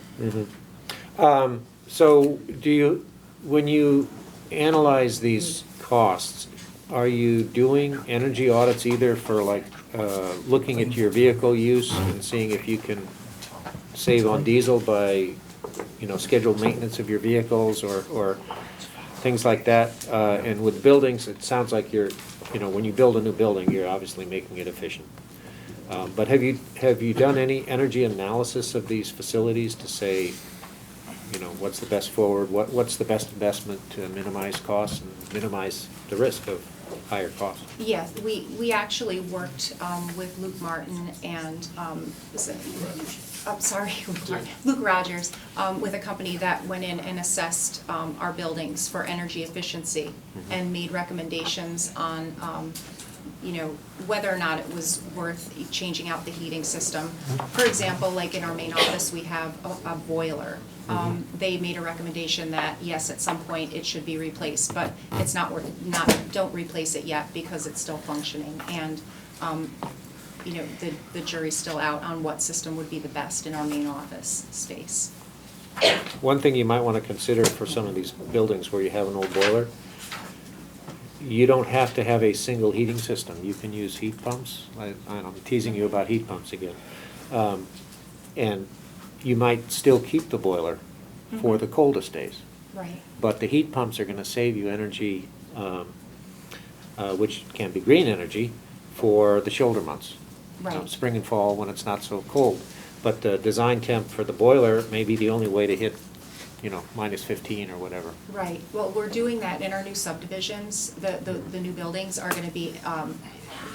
So do you, when you analyze these costs, are you doing energy audits either for like, looking at your vehicle use and seeing if you can save on diesel by, scheduled maintenance of your vehicles or things like that? And with buildings, it sounds like you're, when you build a new building, you're obviously making it efficient. But have you done any energy analysis of these facilities to say, what's the best forward, what's the best investment to minimize costs and minimize the risk of higher costs? Yes, we actually worked with Luke Martin and, Luke Rogers, with a company that went in and assessed our buildings for energy efficiency and made recommendations on, whether or not it was worth changing out the heating system. For example, like in our main office, we have a boiler. They made a recommendation that, yes, at some point it should be replaced, but it's not don't replace it yet because it's still functioning. And, the jury's still out on what system would be the best in our main office space. One thing you might want to consider for some of these buildings where you have an old boiler, you don't have to have a single heating system. You can use heat pumps. I'm teasing you about heat pumps again. And you might still keep the boiler for the coldest days. Right. But the heat pumps are going to save you energy, which can be green energy, for the shoulder months. Right. Spring and fall when it's not so cold. But the design temp for the boiler may be the only way to hit, minus 15 or whatever. Right, well, we're doing that in our new subdivisions. The new buildings are gonna be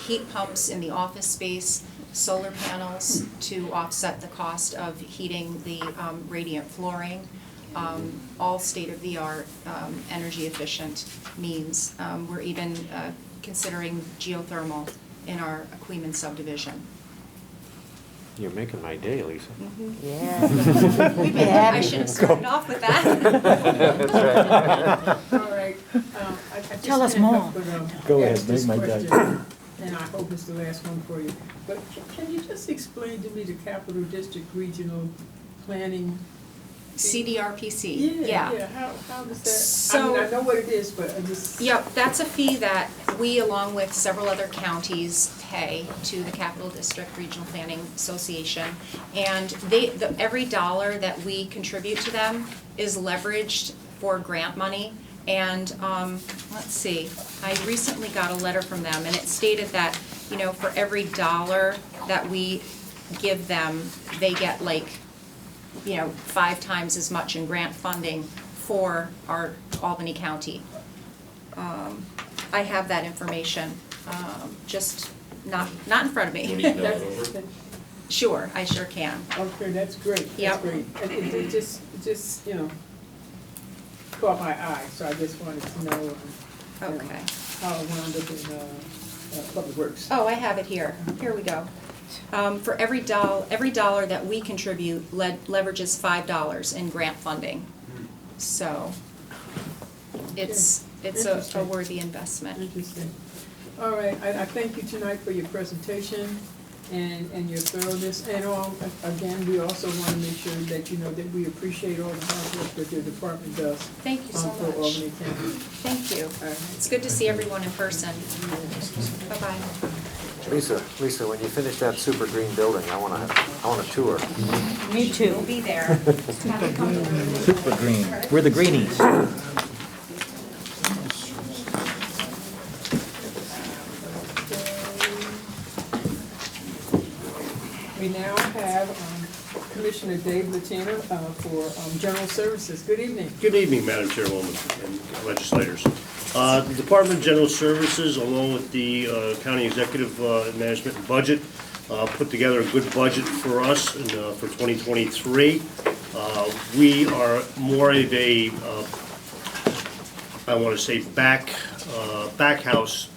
heat pumps in the office space, solar panels to offset the cost of heating the radiant flooring, all state-of-the-art, energy efficient means. We're even considering geothermal in our Aquiman subdivision. You're making my day, Lisa. Yeah. I should have started off with that. All right. I just Tell us can't more. help but, Go ahead, ask this make my day. question, and I hope it's the last one for you. But can you just explain to me the Capital District Regional Planning? CDRPC, Yeah, how does that, So- I know what it is, but I just. Yep, that's a fee that we, along with several other counties, pay to the Capital District Regional Planning Association. And every dollar that we contribute to them is leveraged for grant money. And, let's see, I recently got a letter from them, and it stated that, for every dollar that we give them, they get 5 times as much in grant funding for our Albany County. I have that information, just not in front of me. Want to email it over? Sure, I sure can. Okay, that's great, Yep. that's great. And it just, caught my eye, so I just wanted to know, Okay. how it wound up in, Public Works. Oh, I have it here. Here we go. For every dollar that we contribute leverages $5 in grant funding. So it's a worthy investment. Interesting. All right, I thank you tonight for your presentation and your thoroughness. And again, we also want to make sure that you know that we appreciate all the hard work that your department does. Thank you so for much. Albany County. Thank you. It's good to see everyone in person. Bye-bye. Lisa, when you finish that super green building, I want a tour. Me too. We'll be there. Super green. We're the greenies. We now have Commissioner Dave Latina for General Services. Good evening. Good evening, Madam Chairwoman and legislators. The Department of General Services, along with the County Executive Management and Budget, put together a good budget for us for 2023. We are more of a, I want to say, back house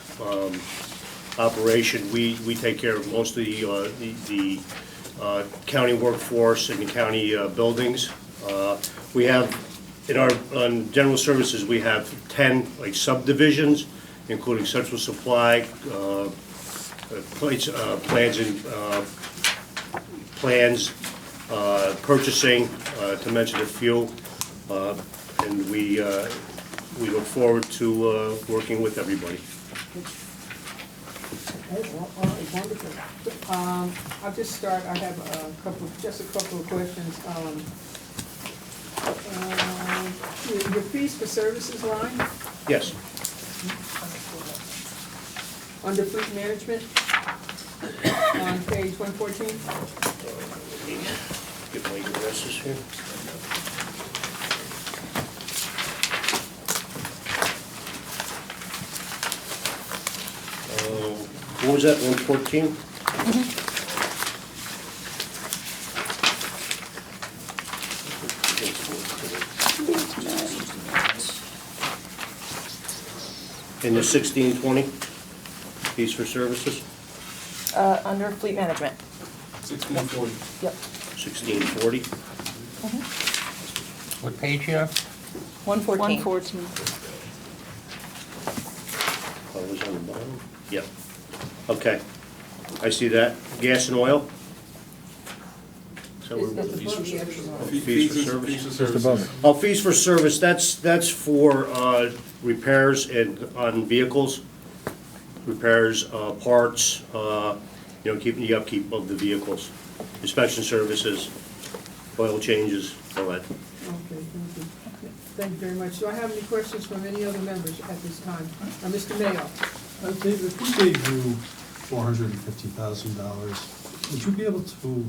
operation. We take care of most of the county workforce and the county buildings. We have, in our general services, we have 10 subdivisions, including central supply, plans purchasing, to mention a few. And we look forward to working with everybody. All right, wonderful. I'll just start, I have just a couple of questions. Your fees for services line, Yes. under fleet management, on page 114. Get my addresses here. What was that, 114? In the 1620, fees for services? Under fleet management. 1640. Yep. 1640? What page you have? 114. 114. Oh, it was on the bottom? Yep. Okay. I see that. Gas and oil? So we're It's above the actual. fees for service? Just above it. Oh, fees for service, that's for repairs on vehicles, repairs, parts, keeping the upkeep of the vehicles, inspection services, oil changes, all that. Okay, thank you. Thank you very much. Do I have any questions from any other members at this time? Mr. Mayo? Dave, if we gave you $450,000, would you be able to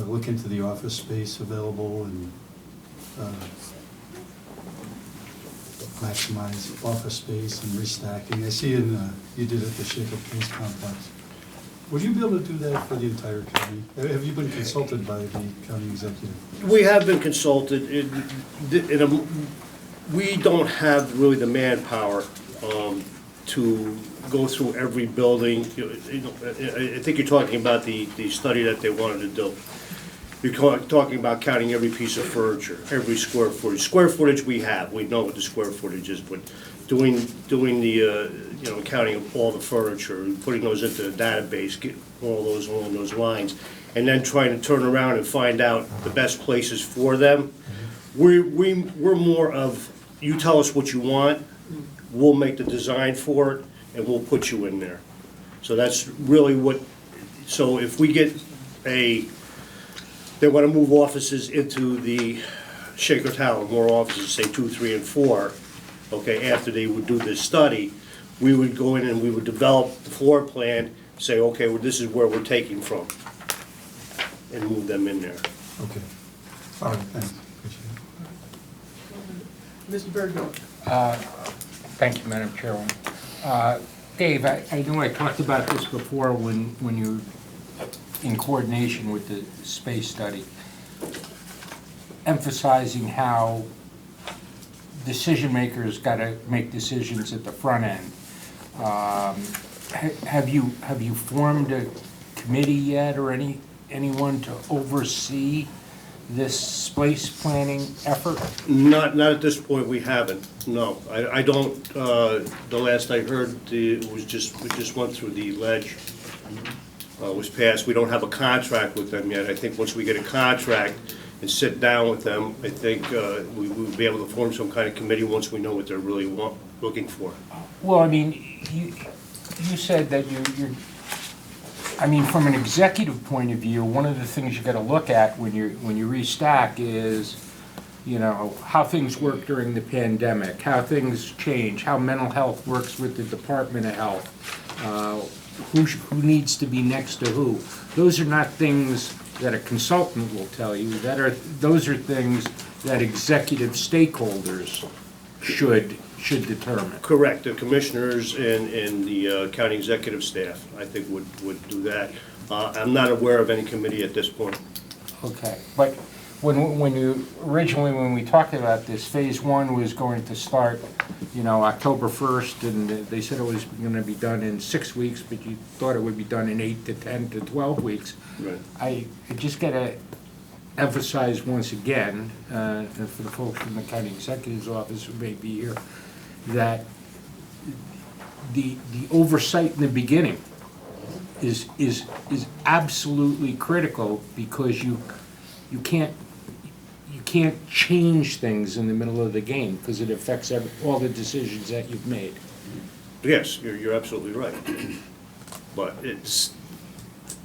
look into the office space available and maximize office space and restacking? I see you did it at the Shaker Place Complex. Would you be able to do that for the entire county? Have you been consulted by the county executive? We have been consulted. We don't have really the manpower to go through every building. I think you're talking about the study that they wanted to do. You're talking about counting every piece of furniture, every square footage. Square footage we have, we know what the square footage is, but doing the, counting of all the furniture, putting those into the database, get all those along those lines, and then trying to turn around and find out the best places for them. We're more of, you tell us what you want, we'll make the design for it, and we'll put you in there. So that's really so if we get they want to move offices into the Shaker Tower, more offices, say 2, 3, and 4, okay, after they would do this study, we would go in and we would develop the floor plan, say, okay, well, this is where we're taking from, and move them in there. Okay. All right, thanks. Mr. Bergeron? Thank you, Madam Chairwoman. Dave, I know I talked about this before when you were in coordination with the space study, emphasizing how decision makers got to make decisions at the front end. Have you formed a committee yet, or anyone to oversee this space planning effort? Not at this point, we haven't, no. I don't, the last I heard, we just went through the ledge, was passed. We don't have a contract with them yet. I think once we get a contract and sit down with them, I think we will be able to form some kind of committee once we know what they're really looking for. Well, I mean, you said that you're I mean, from an executive point of view, one of the things you got to look at when you restack is, how things work during the pandemic, how things change, how mental health works with the Department of Health, who needs to be next to who. Those are not things that a consultant will tell you. Those are things that executive stakeholders should determine. Correct. The commissioners and the county executive staff, I think, would do that. I'm not aware of any committee at this point. Okay, but when we talked about this, phase 1 was going to start, October 1st, and they said it was going to be done in 6 weeks, but you thought it would be done in 8 to 10 to 12 weeks. Right. I just got to emphasize once again, and for the folks from the county executive's office who may be here, that the oversight in the beginning is absolutely critical, because you can't change things in the middle of the game, because it affects all the decisions that you've made. Yes, you're absolutely right. But it's,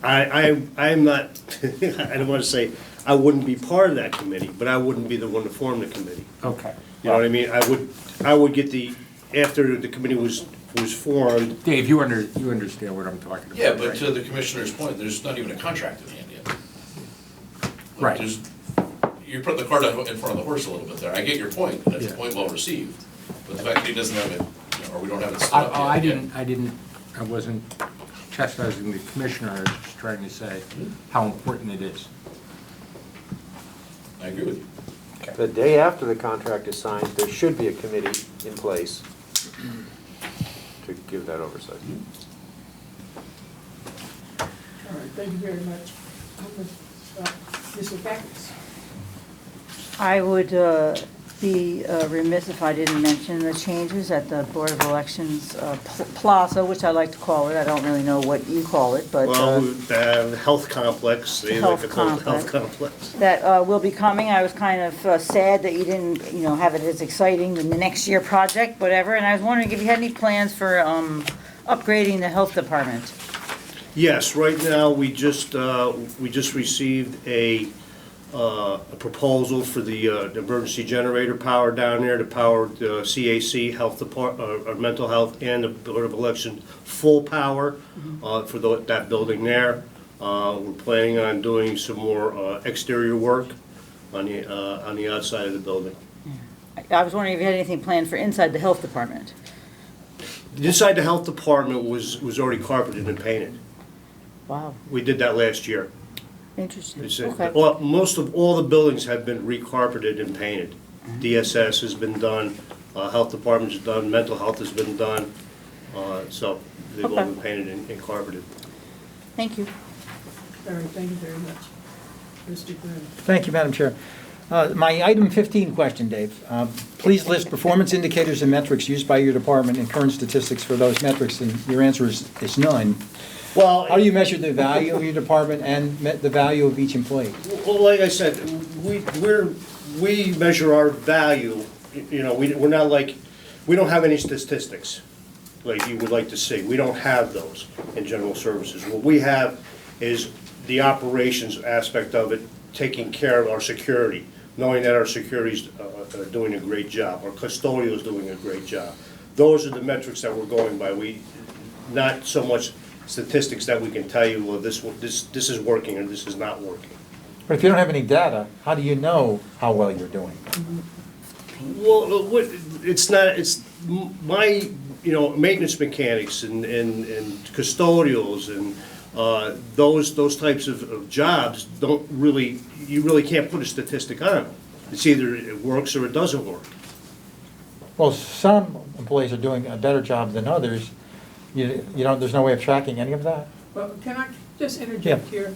I'm not, I don't want to say I wouldn't be part of that committee, but I wouldn't be the one to form the committee. Okay. You know what I mean? I would get after the committee was formed. Dave, you understand what I'm talking about, Yeah, but right? to the commissioner's point, there's not even a contract in hand yet. Like, Right. You're putting the cart in front of the horse a little bit there. I get your point, and that's a Yeah. point well received. But the fact that he doesn't have it, you know, or we don't have it stood up yet. I wasn't chastising the commissioner, I was just trying to say how important it is. I agree with you. The day after the contract is signed, there should be a committee in place to give that oversight. All right, thank you very much. Mr. Backus? I would be remiss if I didn't mention the changes at the Board of Elections plaza, which I like to call it. I don't really know what you call it, but Well, the health complex, they like to call it the health complex. that will be coming. I was kind of sad that you didn't, have it as exciting in the next year project, whatever. And I was wondering if you had any plans for upgrading the health department. Yes, right now, we just received a proposal for the emergency generator power down there to power the CAC Health Department, or Mental Health, and the Board of Elections, full power for that building there. We're planning on doing some more exterior work on the outside of the building. I was wondering if you had anything planned for inside the health department. Inside the health department was already carpeted and painted. Wow, We did that last year. interesting. Okay. Okay. Most of all the buildings have been recarpeted and painted. DSS has been done, health department's done, mental health has been done, so they've all been painted and carpeted. Thank you. All right, thank you very much. Mr. Glenn? Thank you, Madam Chair. My item 15 question, Dave. Please list performance indicators and metrics used by your department and current statistics for those metrics, and your answer is none. Well, how do you measure the value of your department and the value of each employee? Well, like I said, we measure our value, we're not like, we don't have any statistics like you would like to see. We don't have those in general services. What we have is the operations aspect of it, taking care of our security, knowing that our security's are doing a great job, our custodial is doing a great job. Those are the metrics that we're going by. Not so much statistics that we can tell you, well, this is working or this is not working. But if you don't have any data, how do you know how well you're doing? Well, it's my, maintenance mechanics and custodials and those types of jobs you really can't put a statistic on them. It's either it works or it doesn't work. Well, some employees are doing a better job than others. There's no way of tracking any of that? Well, can I just interject here?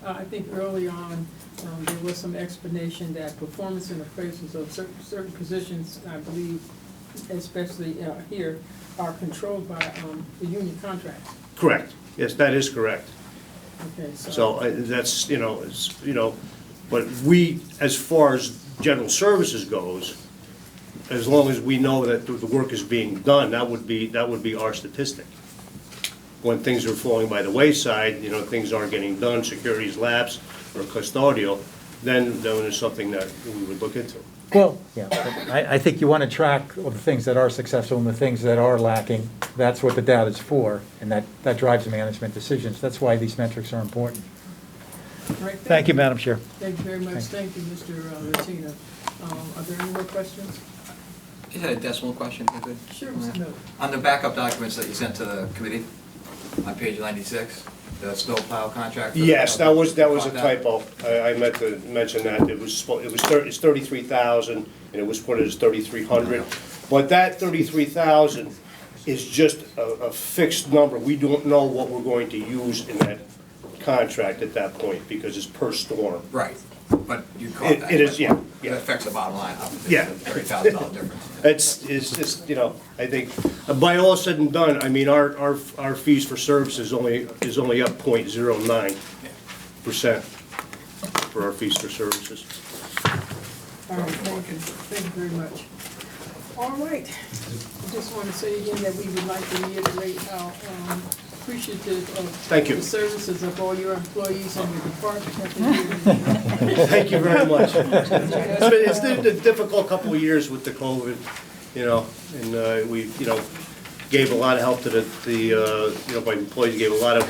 I think early on, there was some explanation that performance and appraisals of certain positions, I believe, especially here, are controlled by the union contracts. Correct. Yes, that is correct. Okay, So that's, but we, as far as general services goes, as long as we know that the work is being done, that would be our statistic. When things are falling by the wayside, things aren't getting done, security's lapse or custodial, then there's something that we would look into. Well, yeah, I think you want to track all the things that are successful and the things that are lacking. That's what the data's for, and that drives management decisions. That's why these metrics are important. All right, Thank you, Madam Chair. Thank you very much. Thank you, Mr. Latina. Are there any more questions? I just had a decimal question, if I could. Sure, Mr. Miller. On the backup documents that you sent to the committee, on page 96, the snowplow contract. Yes, that was a typo. I meant to mention that. It's 33,000, and it was put as 3,300. But that 33,000 is just a fixed number. We don't know what we're going to use in that contract at that point, because it's per storm. Right, but you caught that. It is, yeah. It affects the bottom line, obviously. Yeah. $30,000 difference. It's just, you know, I think, by all said and done, I mean, our fees for service is only up 0.09% for our fees for services. All right, thank you very much. All right, I just want to say again that we would like to reiterate how appreciative of Thank you. the services of all your employees and your department. Thank you very much. It's been a difficult couple of years with the COVID, you know, and we, you know, gave a lot of help to you know, my employees gave a lot of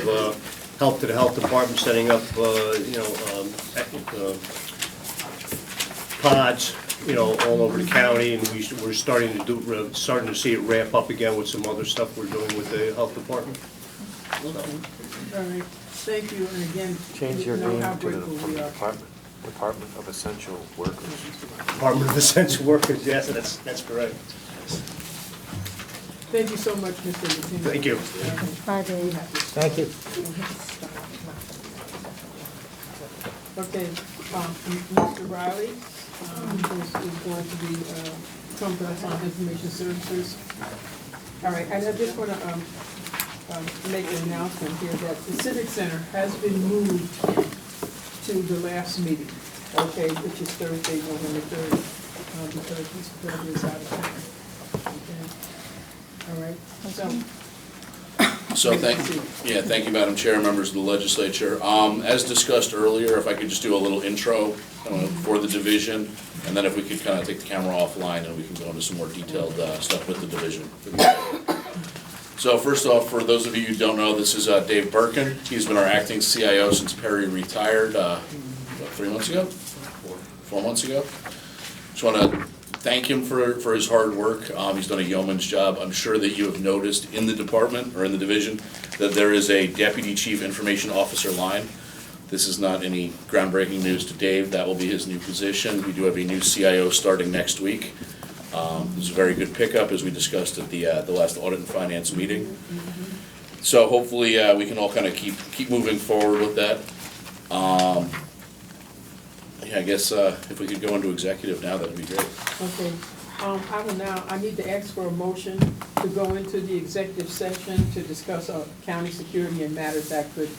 help to the health department, setting up, you know, pods, you know, all over the county, and we're starting to see it ramp up again with some other stuff we're doing with the health department. All right, thank you, and again, Change your you know how name to the grateful we are. Department of Essential Workers. Department of Essential Workers, yes, that's correct. Thank you so much, Mr. Lieutenant. Thank you. Bye, Dave. Thank you. Okay, Mr. Riley, is going to be, come to us on information services. All right, and I just want to, make an announcement here that the Civic Center has been moved to the last meeting, okay, which is Thursday, November 3rd, because Mr. Kirby is out of town. Okay, all right, So thank you, Madam Chair, members of the legislature. As discussed earlier, if I could just do a little intro for the division, and then if we could kind of take the camera offline and we can go into some more detailed stuff with the division. So first off, for those of you who don't know, this is Dave Birkin. He's been our acting CIO since Perry retired, what, 3 months ago? 4 months ago. Just want to thank him for his hard work. He's done a yeoman's job. I'm sure that you have noticed in the department, or in the division, that there is a Deputy Chief Information Officer line. This is not any groundbreaking news to Dave. That will be his new position. We do have a new CIO starting next week. It's a very good pickup, as we discussed at the last Audit and Finance meeting. So hopefully we can all kind of keep moving forward with that. Yeah, I guess if we could go into executive now, that'd be great. Okay, I need to ask for a motion to go into the executive session to discuss county security and matters that could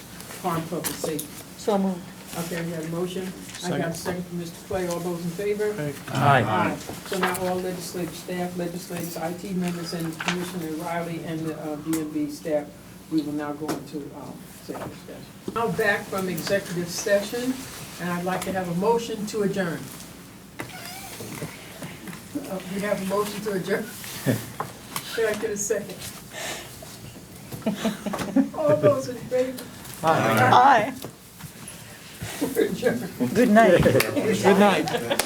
harm public safety. So moved. Okay, we have a motion. I got a second from Mr. Clay. All those in favor? Aye. So now all legislative staff, legislators, IT members, and Commissioner Riley and the DMV staff, we will now go into executive session. Now back from executive session, and I'd like to have a motion to adjourn. We have a motion to adjourn. Can I get a second? All those in favor? Aye. We're adjourned. Good night. Good night.